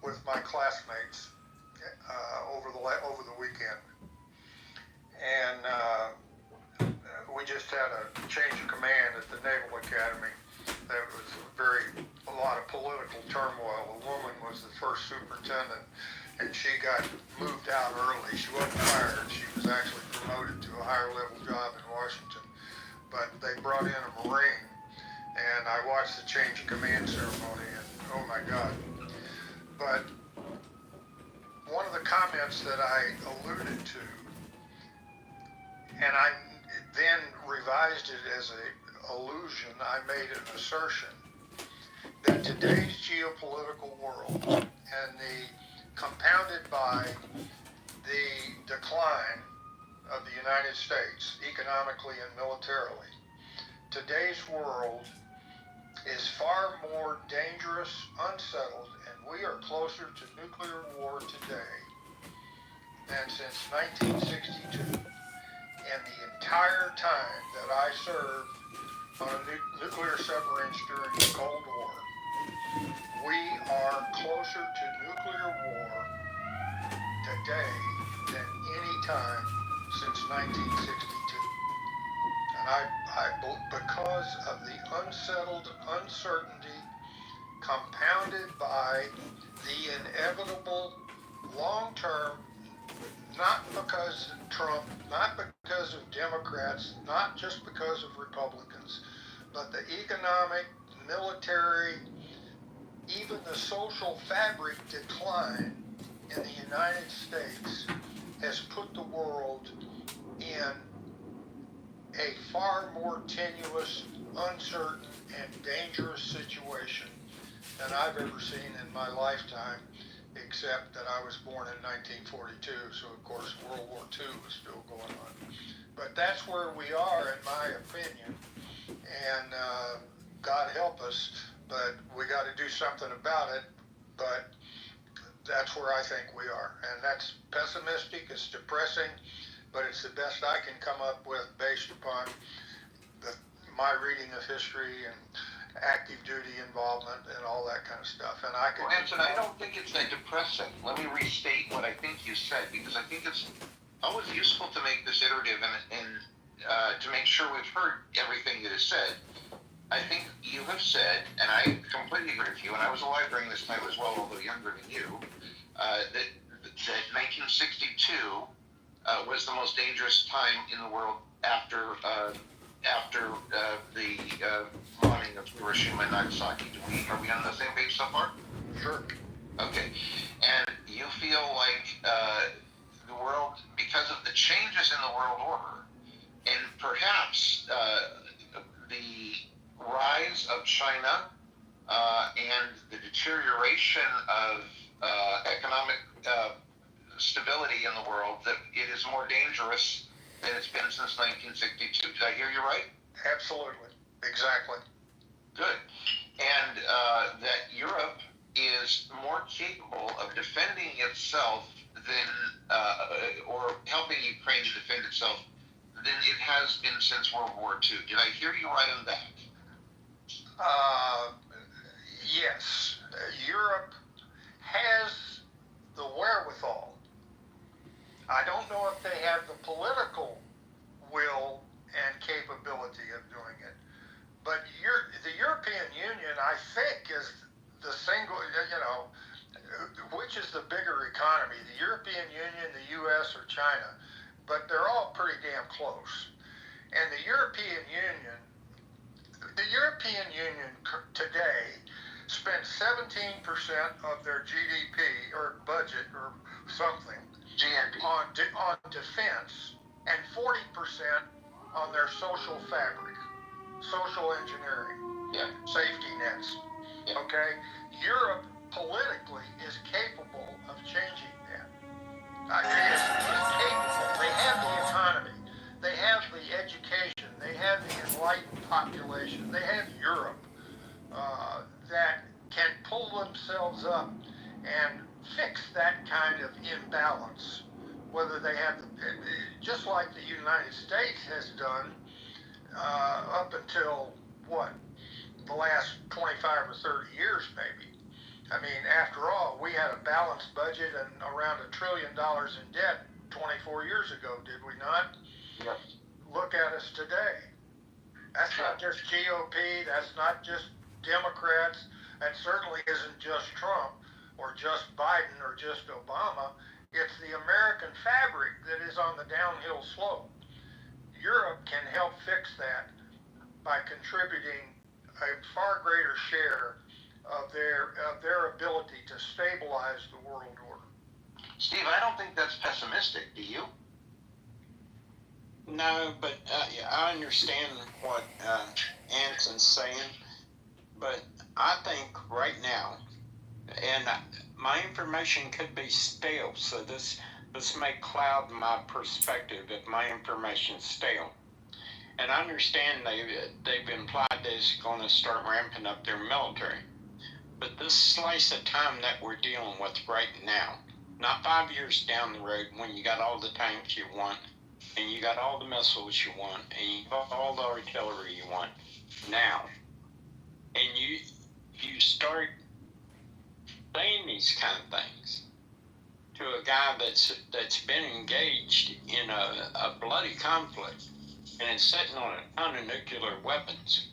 with my classmates over the weekend, and we just had a change of command at the Naval Academy. There was a lot of political turmoil. A woman was the first superintendent, and she got moved out early. She wasn't fired. She was actually promoted to a higher level job in Washington. But they brought in a Marine, and I watched the change of command ceremony, and oh my God. But one of the comments that I alluded to, and I then revised it as an allusion, I made an assertion that today's geopolitical world, and compounded by the decline of the United States economically and militarily, today's world is far more dangerous, unsettled, and we are closer to nuclear war today than since 1962. And the entire time that I served on nuclear submarines during the Cold War, we are closer to nuclear war today than any time since 1962. And because of the unsettled uncertainty compounded by the inevitable long-term not because of Trump, not because of Democrats, not just because of Republicans, but the economic, military, even the social fabric decline in the United States has put the world in a far more tenuous, uncertain, and dangerous situation than I've ever seen in my lifetime, except that I was born in 1942, so of course World War II was still going on. But that's where we are, in my opinion, and God help us, but we got to do something about it. But that's where I think we are, and that's pessimistic, it's depressing, but it's the best I can come up with based upon my reading of history and active duty involvement and all that kind of stuff. And I could. Well, Anson, I don't think it's that depressing. Let me restate what I think you said, because I think it's always useful to make this iterative and to make sure we've heard everything that is said. I think you have said, and I completely agree with you, and I was alive during this time as well, although younger than you, that 1962 was the most dangerous time in the world after the bombing of Hiroshima and Nagasaki. Are we on the same page so far? Sure. Okay. And you feel like the world, because of the changes in the world order, and perhaps the rise of China and the deterioration of economic stability in the world, that it is more dangerous than it's been since 1962. Did I hear you right? Absolutely. Exactly. Good. And that Europe is more capable of defending itself than, or helping Ukraine to defend itself than it has been since World War II. Did I hear you right on that? Yes. Europe has the wherewithal. I don't know if they have the political will and capability of doing it, but the European Union, I think, is the single, which is the bigger economy, the European Union, the U.S., or China, but they're all pretty damn close. And the European Union today spends 17% of their GDP or budget or something on defense, and 40% on their social fabric, social engineering, safety nets. Yeah. Okay? Europe politically is capable of changing that. It's capable. They have the economy. They have the education. They have the enlightened population. They have Europe that can pull themselves up and fix that kind of imbalance. Whether they have, just like the United States has done up until, the last 25 or 30 years maybe. I mean, after all, we had a balanced budget and around $1 trillion in debt 24 years ago, did we not? Yes. Look at us today. That's not just GOP, that's not just Democrats, that certainly isn't just Trump or just Biden or just Obama. It's the American fabric that is on the downhill slope. Europe can help fix that by contributing a far greater share of their ability to stabilize the world order. Steve, I don't think that's pessimistic, do you? No, but I understand what Anson's saying, but I think right now, and my information could be stale, so this may cloud my perspective if my information's stale. And I understand they've implied that it's going to start ramping up their military. But this slice of time that we're dealing with right now, not 5 years down the road when you got all the tanks you want, and you got all the missiles you want, and you got all the artillery you want now, and you start saying these kind of things to a guy that's been engaged in a bloody conflict and is sitting on a ton of nuclear weapons,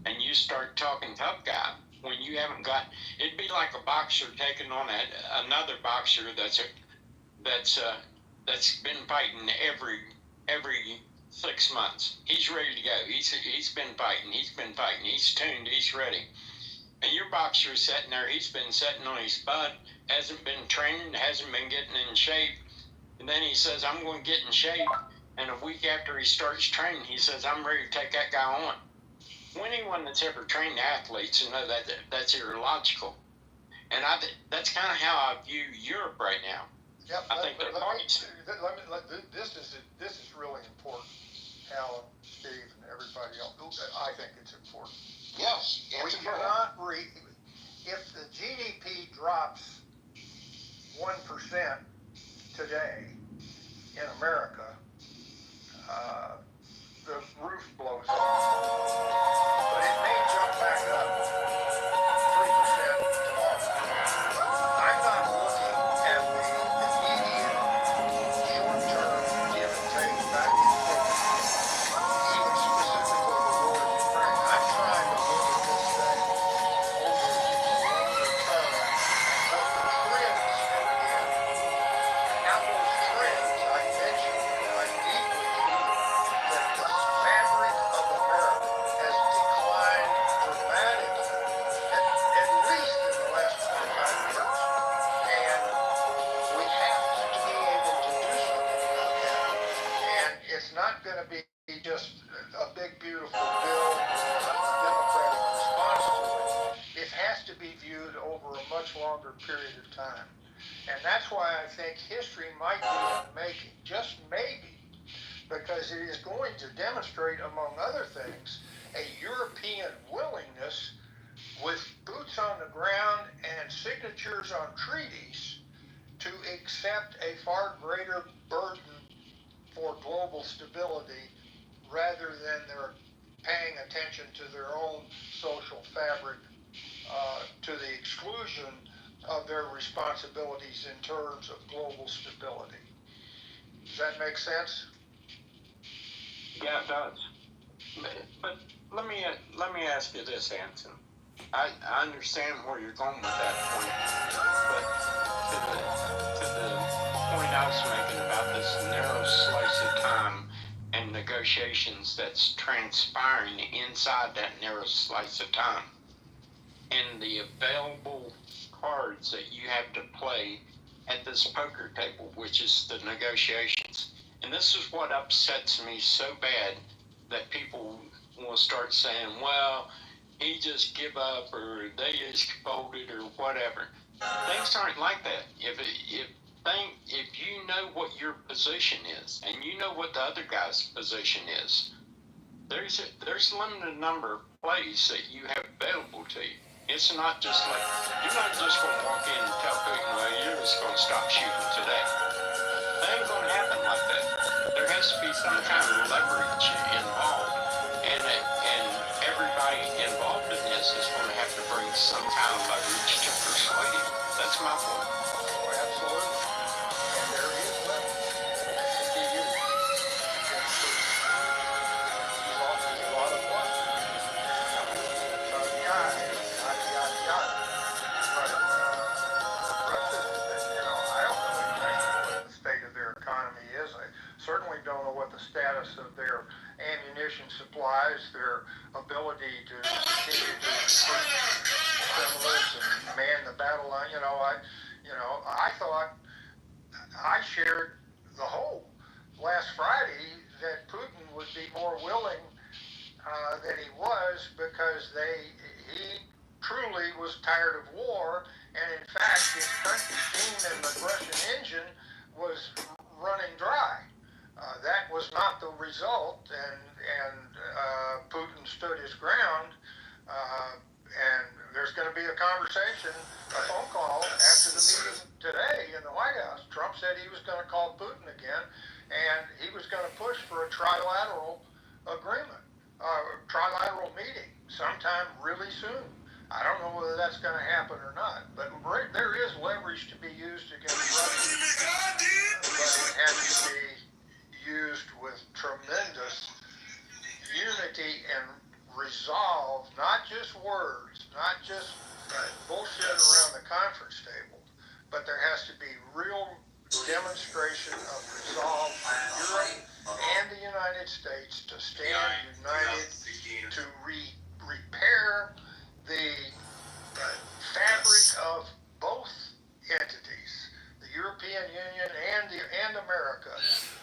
and you start talking tough guy when you haven't got, it'd be like a boxer taking on another boxer that's that's been fighting every 6 months. He's ready to go. He's been fighting. He's tuned. He's ready. And your boxer is sitting there. He's been sitting on his butt. Hasn't been training. Hasn't been getting in shape. And then he says, "I'm going to get in shape." And a week after he starts training, he says, "I'm ready to take that guy on." Anyone that's ever trained athletes know that that's illogical. And that's kind of how I view Europe right now. Yep, I think this is really important, Alan, Steve, and everybody else. I think it's important. Yes, We cannot if the GDP drops 1% today in America, the roof blows off. But it may jump back up 3% tomorrow. I'm not looking at the immediate short-term give and take back and forth, even specifically the war in Ukraine. I'm trying to look at this thing over the longer term and what the trends are in. Now those trends I mentioned, I deeply feel that the fabric of America has declined dramatically, at least in the last 25 years. And we have to be able to do something about that. And it's not going to be just a big, beautiful bill or a Democratic response to it. It has to be viewed over a much longer period of time. And that's why I think history might be in the making, just maybe, because it is going to demonstrate, among other things, a European willingness with boots on the ground and signatures on treaties to accept a far greater burden for global stability rather than they're paying attention to their own social fabric to the exclusion of their responsibilities in terms of global stability. Does that make sense? Yeah, it does. But let me ask you this, Anson. I understand where you're going with that point, but to the point I was making about this narrow slice of time and negotiations that's transpiring inside that narrow slice of time, and the available cards that you have to play at this poker table, which is the negotiations. And this is what upsets me so bad, that people will start saying, "Well, he just give up, or they just folded, or whatever." Things aren't like that. If you know what your position is, and you know what the other guy's position is, there's a limited number of plays that you have available to you. It's not just like, you're not just going to walk in and tell Putin, "Well, you're just going to stop shooting today." That ain't going to happen like that. There has to be some kind of leverage involved, and everybody involved in this is going to have to bring some kind of leverage to persuade him. That's my point. Oh, absolutely. And there is leverage that can be used against Putin. He's a lot of fun. It's our guy, yada. But Russia, I don't know exactly what the state of their economy is. I certainly don't know what the status of their ammunition supplies, their ability to continue to recruit criminals and man the battle line. I thought I shared the hope last Friday that Putin would be more willing than he was, because he truly was tired of war, and in fact his country steam and the Russian engine was running dry. That was not the result, and Putin stood his ground. And there's going to be a conversation, a phone call after the meeting today in the White House. Trump said he was going to call Putin again, and he was going to push for a trilateral agreement, trilateral meeting sometime really soon. I don't know whether that's going to happen or not, but there is leverage to be used against Russia, but it has to be used with tremendous unity and resolve, not just words, not just bullshit around the conference table, but there has to be real demonstration of resolve by Europe and the United States to stand united to repair the fabric of both entities, the European Union and America,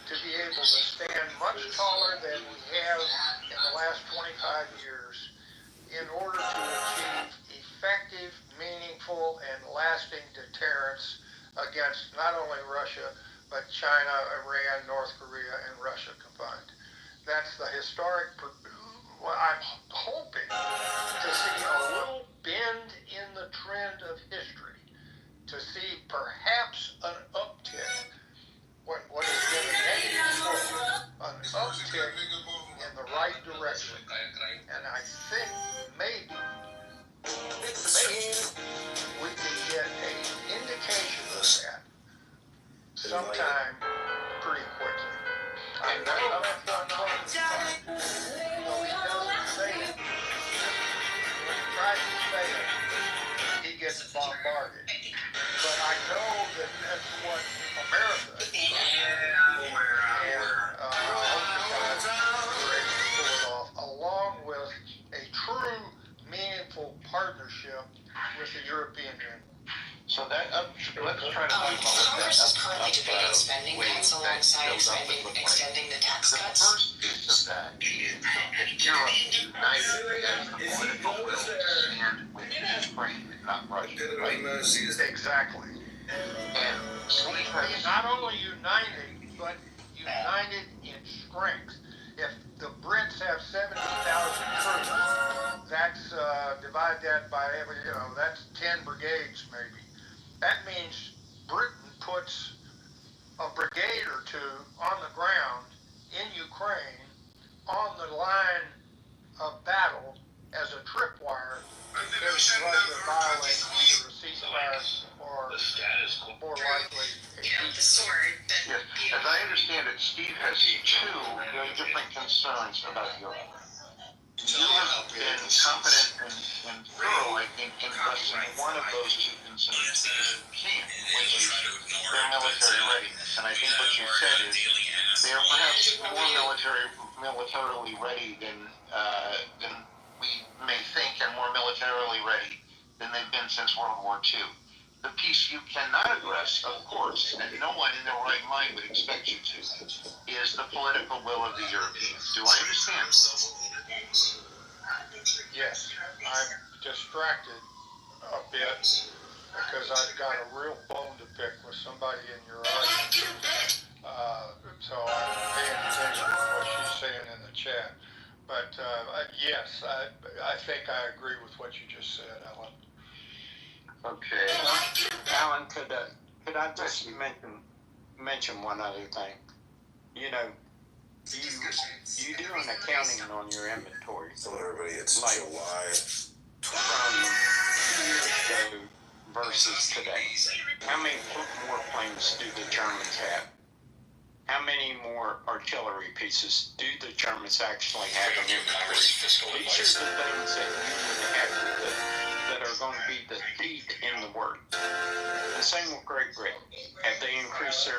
to be able to stand much taller than we have in the last 25 years in order to achieve effective, meaningful, and lasting deterrence against not only Russia, but China, Iran, North Korea, and Russia combined. That's the historic, I'm hoping to see a little bend in the trend of history, to see perhaps an uptick, what has been a negative trend, an uptick in the right direction. And I think maybe we can get an indication of that sometime pretty quickly. I know that's what Trump is trying to do. Though he doesn't say it. When he tries to say it, he gets bombarded. But I know that that's what America is trying to do. And I hope the guys are able to pull it off, along with a true, meaningful partnership with the European Union. So that let's try to talk about Congress is currently debating spending cuts alongside extending the tax cuts. The first piece of that is that Europe united against the political will to stand with Ukraine, not Russia, right? Exactly. And Steve has Not only united, but united in strength. If the Brits have 70,000 troops, that's divide that by that's 10 brigades maybe. That means Britain puts a brigade or two on the ground in Ukraine on the line of battle as a tripwire in case Russia violates either a ceasefire or more likely a peace. Yes, as I understand it, Steve has two very different concerns about Europe. You have been confident and thorough, I think, in addressing one of those two concerns that you can, which is their military readiness. And I think what you said is they are perhaps more militarily ready than we may think, and more militarily ready than they've been since World War II. The piece you cannot address, of course, and no one in their right mind would expect you to, is the political will of the Europeans. Do I understand? Yes, I'm distracted a bit because I've got a real bone to pick with somebody in your audience. So I'm paying attention to what she's saying in the chat. But yes, I think I agree with what you just said, Alan. Okay. Alan, could I just mention one other thing? You know, you do an accounting on your inventory. So everybody, it's like July. from years ago versus today. How many more planes do the Germans have? How many more artillery pieces do the Germans actually have in inventory? These are the things that you would have that are going to be the heat in the work. The same with Great Britain. Have they increased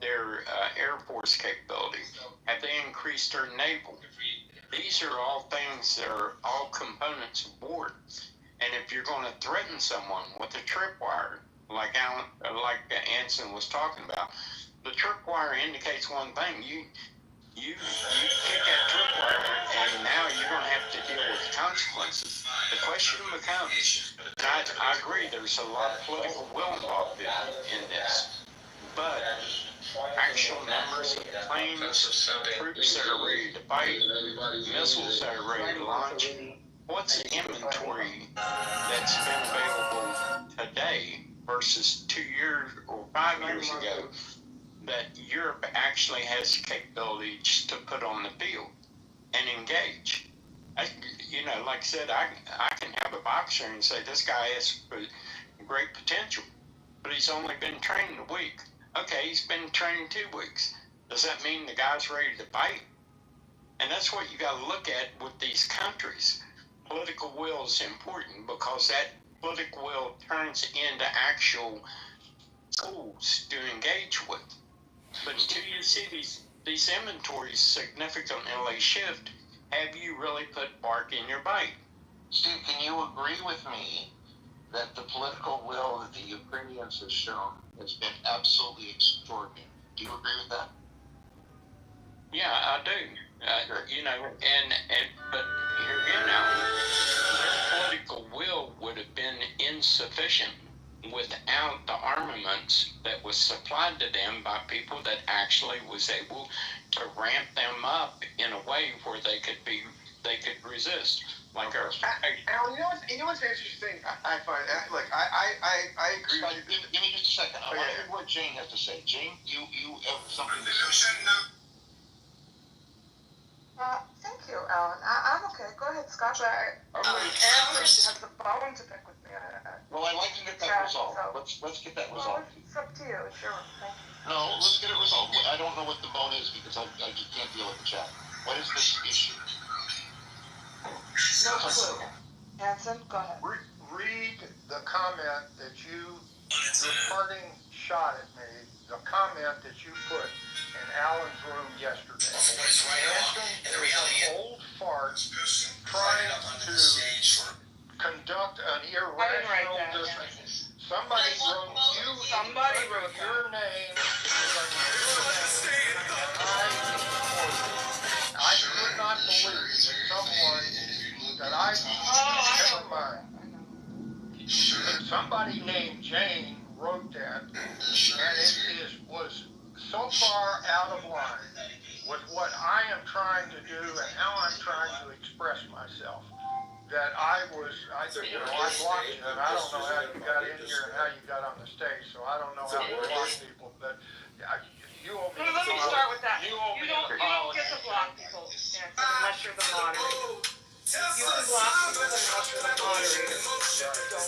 their Air Force capability? Have they increased their naval? These are all things that are all components of war. And if you're going to threaten someone with a tripwire, like Anson was talking about, the tripwire indicates one thing. You kick that tripwire, and now you're going to have to deal with the consequences. The question becomes, I agree, there's a lot of political will involved in this, but actual numbers of planes, troops that are ready to fight, missiles that are ready to launch, what's the inventory that's been available today versus 2 years or 5 years ago that Europe actually has the capabilities to put on the field and engage? Like I said, I can have a boxer and say this guy has great potential, but he's only been trained a week. Okay, he's been trained 2 weeks. Does that mean the guy's ready to fight? And that's what you got to look at with these countries. Political will is important because that political will turns into actual schools to engage with. But until you see these inventories significantly shift, have you really put bark in your bite? Steve, can you agree with me that the political will that the Ukrainians have shown has been absolutely extraordinary? Do you agree with that? Yeah, I do. You know, but here again now, their political will would have been insufficient without the armaments that was supplied to them by people that actually was able to ramp them up in a way where they could resist. Like our Al, you know what's interesting? I find I agree with you. Give me just a second. I want to hear what Jane has to say. Jane, you have something to say. Thank you, Alan. I'm okay. Go ahead, Scott. Alan has a bone to pick with me. Well, I'd like to get that resolved. Let's get that resolved. Well, it's up to you. It's your own thing. No, let's get it resolved. I don't know what the bone is because I just can't deal with the chat. What is this issue? No clue. Hanson, go ahead. Read the comment that your parting shot at me, the comment that you put in Alan's room yesterday. Hanson is an old fart trying to conduct an irrational discussion. Somebody wrote your name. I could not believe that someone that never mind. Somebody named Jane wrote that, and it was so far out of line with what I am trying to do and how I'm trying to express myself that I blocked you, and I don't know how you got in here and how you got on the stage, so I don't know how to block people, but you owe me. Let me start with that. You don't get to block people, unless you're the moderator. You can block people unless you're the moderator.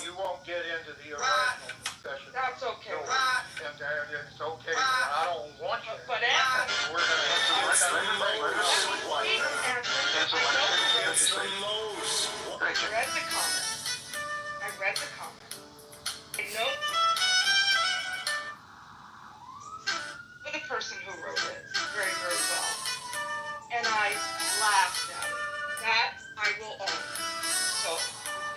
You won't get into the irrational discussion. That's okay. And it's okay, but I don't want you. But Anthony, we're gonna have to That's the most. I read the comment. I know the person who wrote it very, very well. And I laughed at it. That I will own. So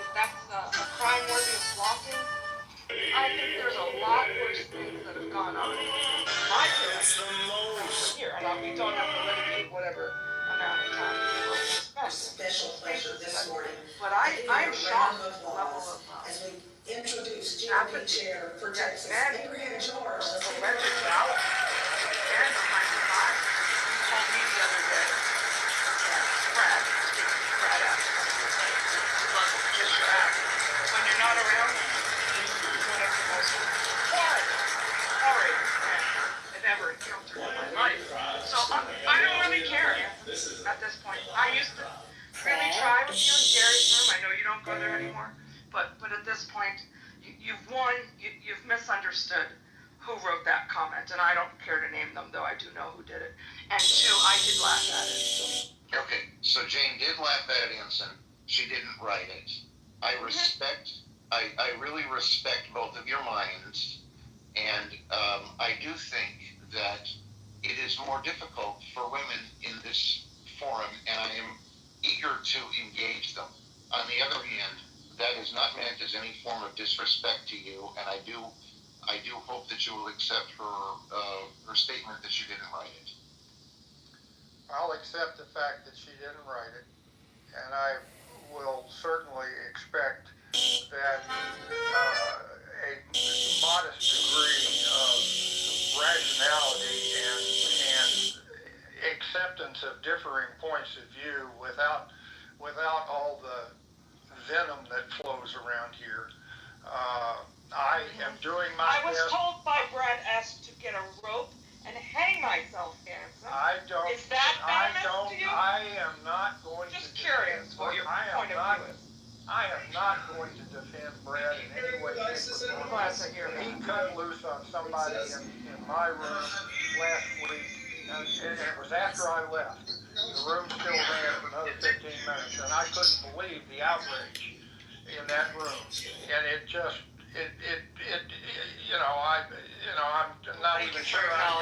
if that's a crime worthy of blocking, I think there's a lot worse things that have gone on. My here, and we don't have to litigate whatever amount of time we spend. Special pleasure this morning. But I'm shocked at the level of as we introduce GOP Chair for Texas, Abraham George. alleged ballot and behind the eyes. He told me the other day that Brad asked him, he'd love to kiss your ass. When you're not around, he's one of the most horrid men I've ever encountered in my life. So I don't really care at this point. I used to really try with you in Gary's room. I know you don't go there anymore. But at this point, you've won. You've misunderstood who wrote that comment, and I don't care to name them, though I do know who did it. And two, I did laugh at it. Okay, so Jane did laugh at Anson. She didn't write it. I really respect both of your minds, and I do think that it is more difficult for women in this forum, and I am eager to engage them. On the other hand, that is not meant as any form of disrespect to you, and I do hope that you will accept her statement that she didn't write it. I'll accept the fact that she didn't write it, and I will certainly expect that a modest degree of rationality and acceptance of differing points of view without all the venom that flows around here. I am doing my best. I was told by Brad S. to get a rope and hang myself, Hanson. Is that venomous to you? I am not going Just curious what your point of view is. I am not going to defend Brad in any way, shape, or form. He cut loose on somebody in my room last week, and it was after I left. The room still ran for another 15 minutes, and I couldn't believe the outrage in that room. And it I'm not even sure I'm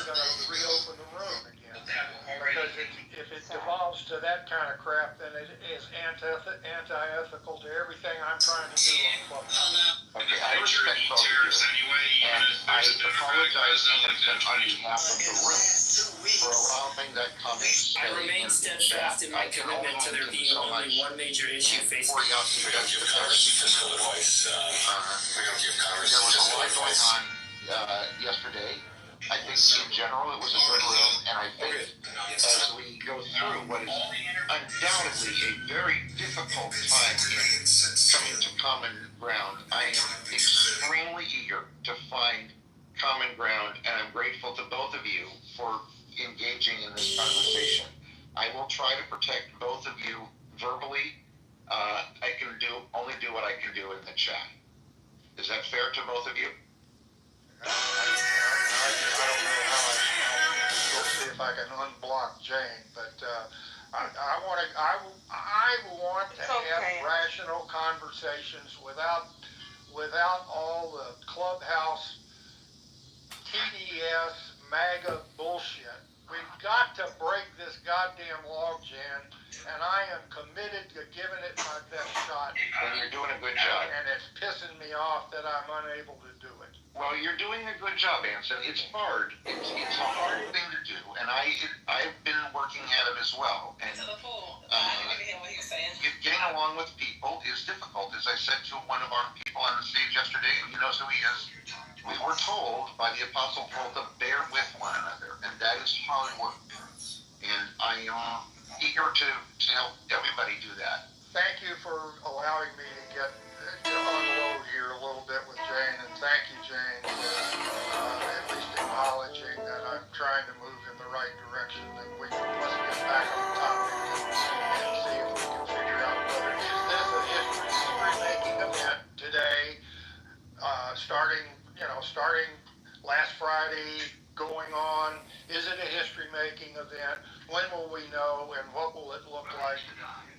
gonna reopen the room again. Because if it devolves to that kind of crap, then it is anti-ethical to everything I'm trying to do on Clubhouse. Okay, I respect both of you, and I apologize on behalf of the room for allowing that comment to stay. I remain steadfast in my commitment to there being only one major issue facing. We don't give Congress fiscal advice. We don't give Congress. There was a lot going on yesterday. I think in general it was a good room, and I think as we go through what is undoubtedly a very difficult time in coming to common ground, I am extremely eager to find common ground, and I'm grateful to both of you for engaging in this conversation. I will try to protect both of you verbally. I can only do what I can do in the chat. Is that fair to both of you? I don't know how I'll see if I can unblock Jane, but I want to have rational conversations without all the clubhouse TDS MAGA bullshit. We've got to break this goddamn log jam, and I am committed to giving it my best shot. And you're doing a good job. And it's pissing me off that I'm unable to do it. Well, you're doing a good job, Anson. It's hard. It's a hard thing to do, and I've been working at it as well. And getting along with people is difficult. As I said to one of our people on the stage yesterday, and he knows who he is, we were told by the Apostle Paul to bear with one another, and that is hard work. And I am eager to help everybody do that. Thank you for allowing me to unload here a little bit with Jane, and thank you, Jane, for at least acknowledging that I'm trying to move in the right direction. And let's get back on topic and see if we can figure out whether is this a history-making event today, starting last Friday, going on. Is it a history-making event? When will we know, and what will it look like?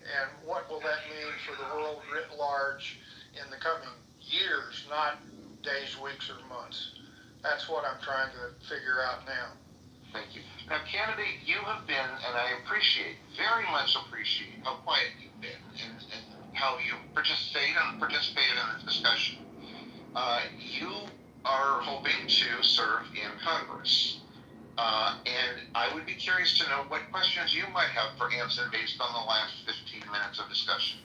And what will that mean for the world writ large in the coming years, not days, weeks, or months? That's what I'm trying to figure out now. Thank you. Now, candidate, you have been, and I very much appreciate how quiet you've been and how you participated in the discussion. You are hoping to serve in Congress. And I would be curious to know what questions you might have for Anson based on the last 15 minutes of discussion.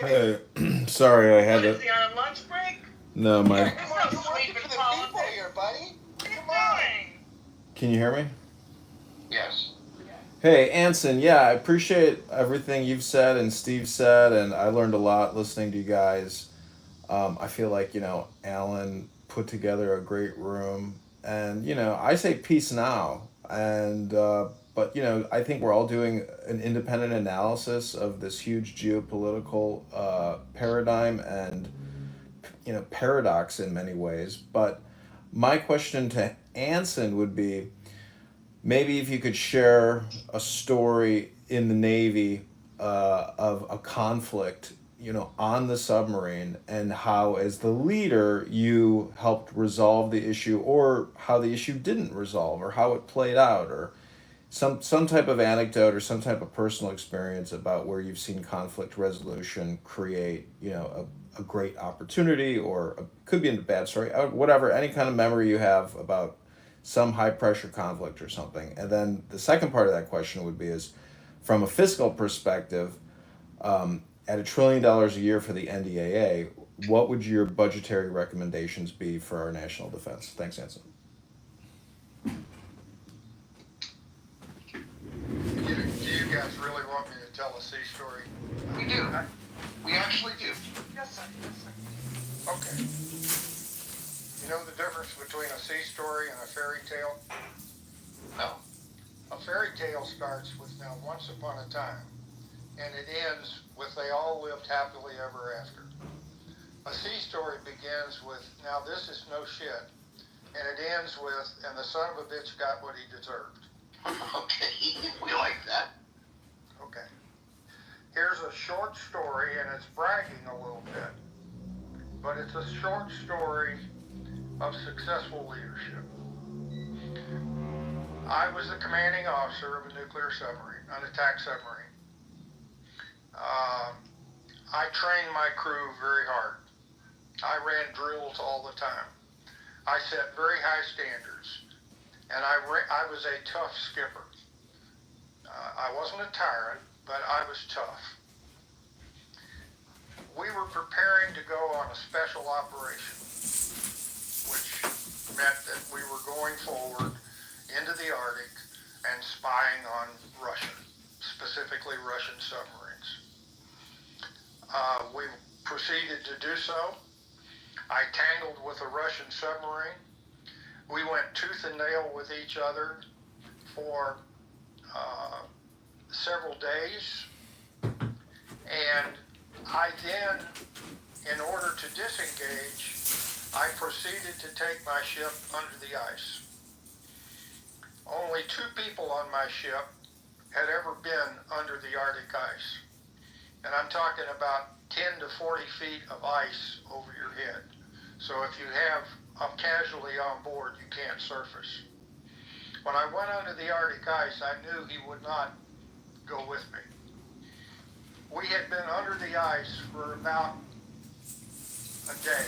Hey, sorry, I had Is to. he on a lunch break? No, my. You're working for the people here, buddy. Come on. Can you hear me? Yes. Hey, Anson, yeah, I appreciate everything you've said and Steve said, and I learned a lot listening to you guys. I feel like, Alan put together a great room, and, I say peace now, and, but, I think we're all doing an independent analysis of this huge geopolitical paradigm and, paradox in many ways. But my question to Anson would be, maybe if you could share a story in the Navy of a conflict, on the submarine, and how, as the leader, you helped resolve the issue, or how the issue didn't resolve, or how it played out, or some type of anecdote or some type of personal experience about where you've seen conflict resolution create, a great opportunity, or could be a bad story, whatever, any kind of memory you have about some high pressure conflict or something. And then the second part of that question would be is, from a fiscal perspective, at $1 trillion a year for the NDAA, what would your budgetary recommendations be for our national defense? Thanks, Anson. Do you guys really want me to tell a sea story? We do. We actually do. Yes, sir. Okay. You know the difference between a sea story and a fairy tale? No. A fairy tale starts with now once upon a time, and it ends with they all lived happily ever after. A sea story begins with now this is no shit, and it ends with and the son of a bitch got what he deserved. Okay, we like that. Okay. Here's a short story, and it's bragging a little bit, but it's a short story of successful leadership. I was the commanding officer of a nuclear submarine, an attack submarine. I trained my crew very hard. I ran drills all the time. I set very high standards, and I was a tough skipper. I wasn't a tyrant, but I was tough. We were preparing to go on a special operation, which meant that we were going forward into the Arctic and spying on Russia, specifically Russian submarines. We proceeded to do so. I tangled with a Russian submarine. We went tooth and nail with each other for several days. And I then, in order to disengage, I proceeded to take my ship under the ice. Only 2 people on my ship had ever been under the Arctic ice. And I'm talking about 10 to 40 feet of ice over your head. So if you have a casualty on board, you can't surface. When I went under the Arctic ice, I knew he would not go with me. We had been under the ice for about a day.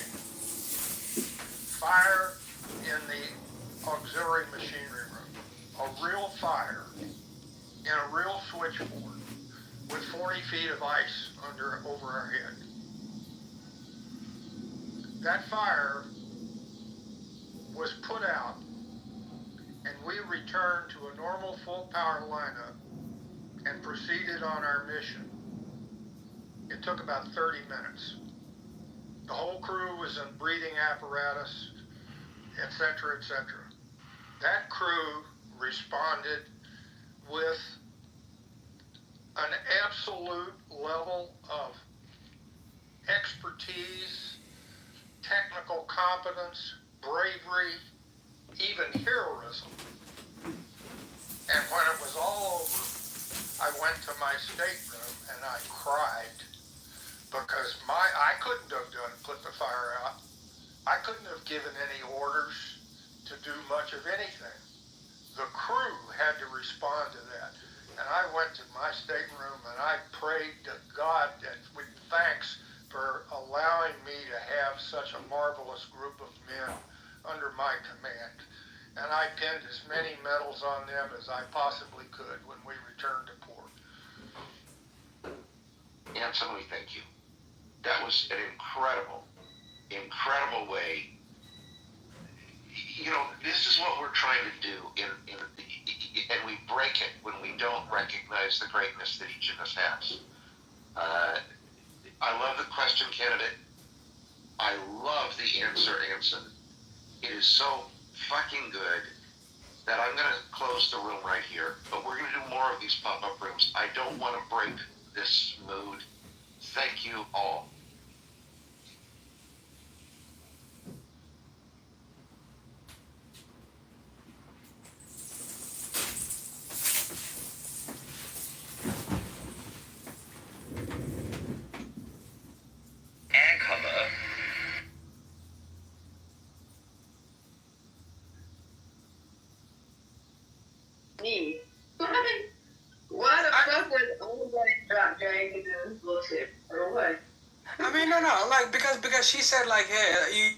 Fire in the auxiliary machinery room. A real fire in a real switchboard with 40 feet of ice over our head. That fire was put out, and we returned to a normal full power lineup and proceeded on our mission. It took about 30 minutes. The whole crew was in breathing apparatus, etc., etc. That crew responded with an absolute level of expertise, technical competence, bravery, even heroism. And when it was all over, I went to my stateroom and I cried because I couldn't have put the fire out. I couldn't have given any orders to do much of anything. The crew had to respond to that. And I went to my stateroom and I prayed to God and with thanks for allowing me to have such a marvelous group of men under my command. And I pinned as many medals on them as I possibly could when we returned to port. Anson, we thank you. That was an incredible, incredible way. You know, this is what we're trying to do, and we break it when we don't recognize the greatness that each of us has. I love the question, candidate. I love the answer, Anson. It is so fucking good that I'm going to close the room right here, but we're going to do more of these pop-up rooms. I don't want to break this mood. Thank you all. Me. Why the fuck would anybody drop Jane into this bullshit or what? I mean, no, like because she said like, hey, you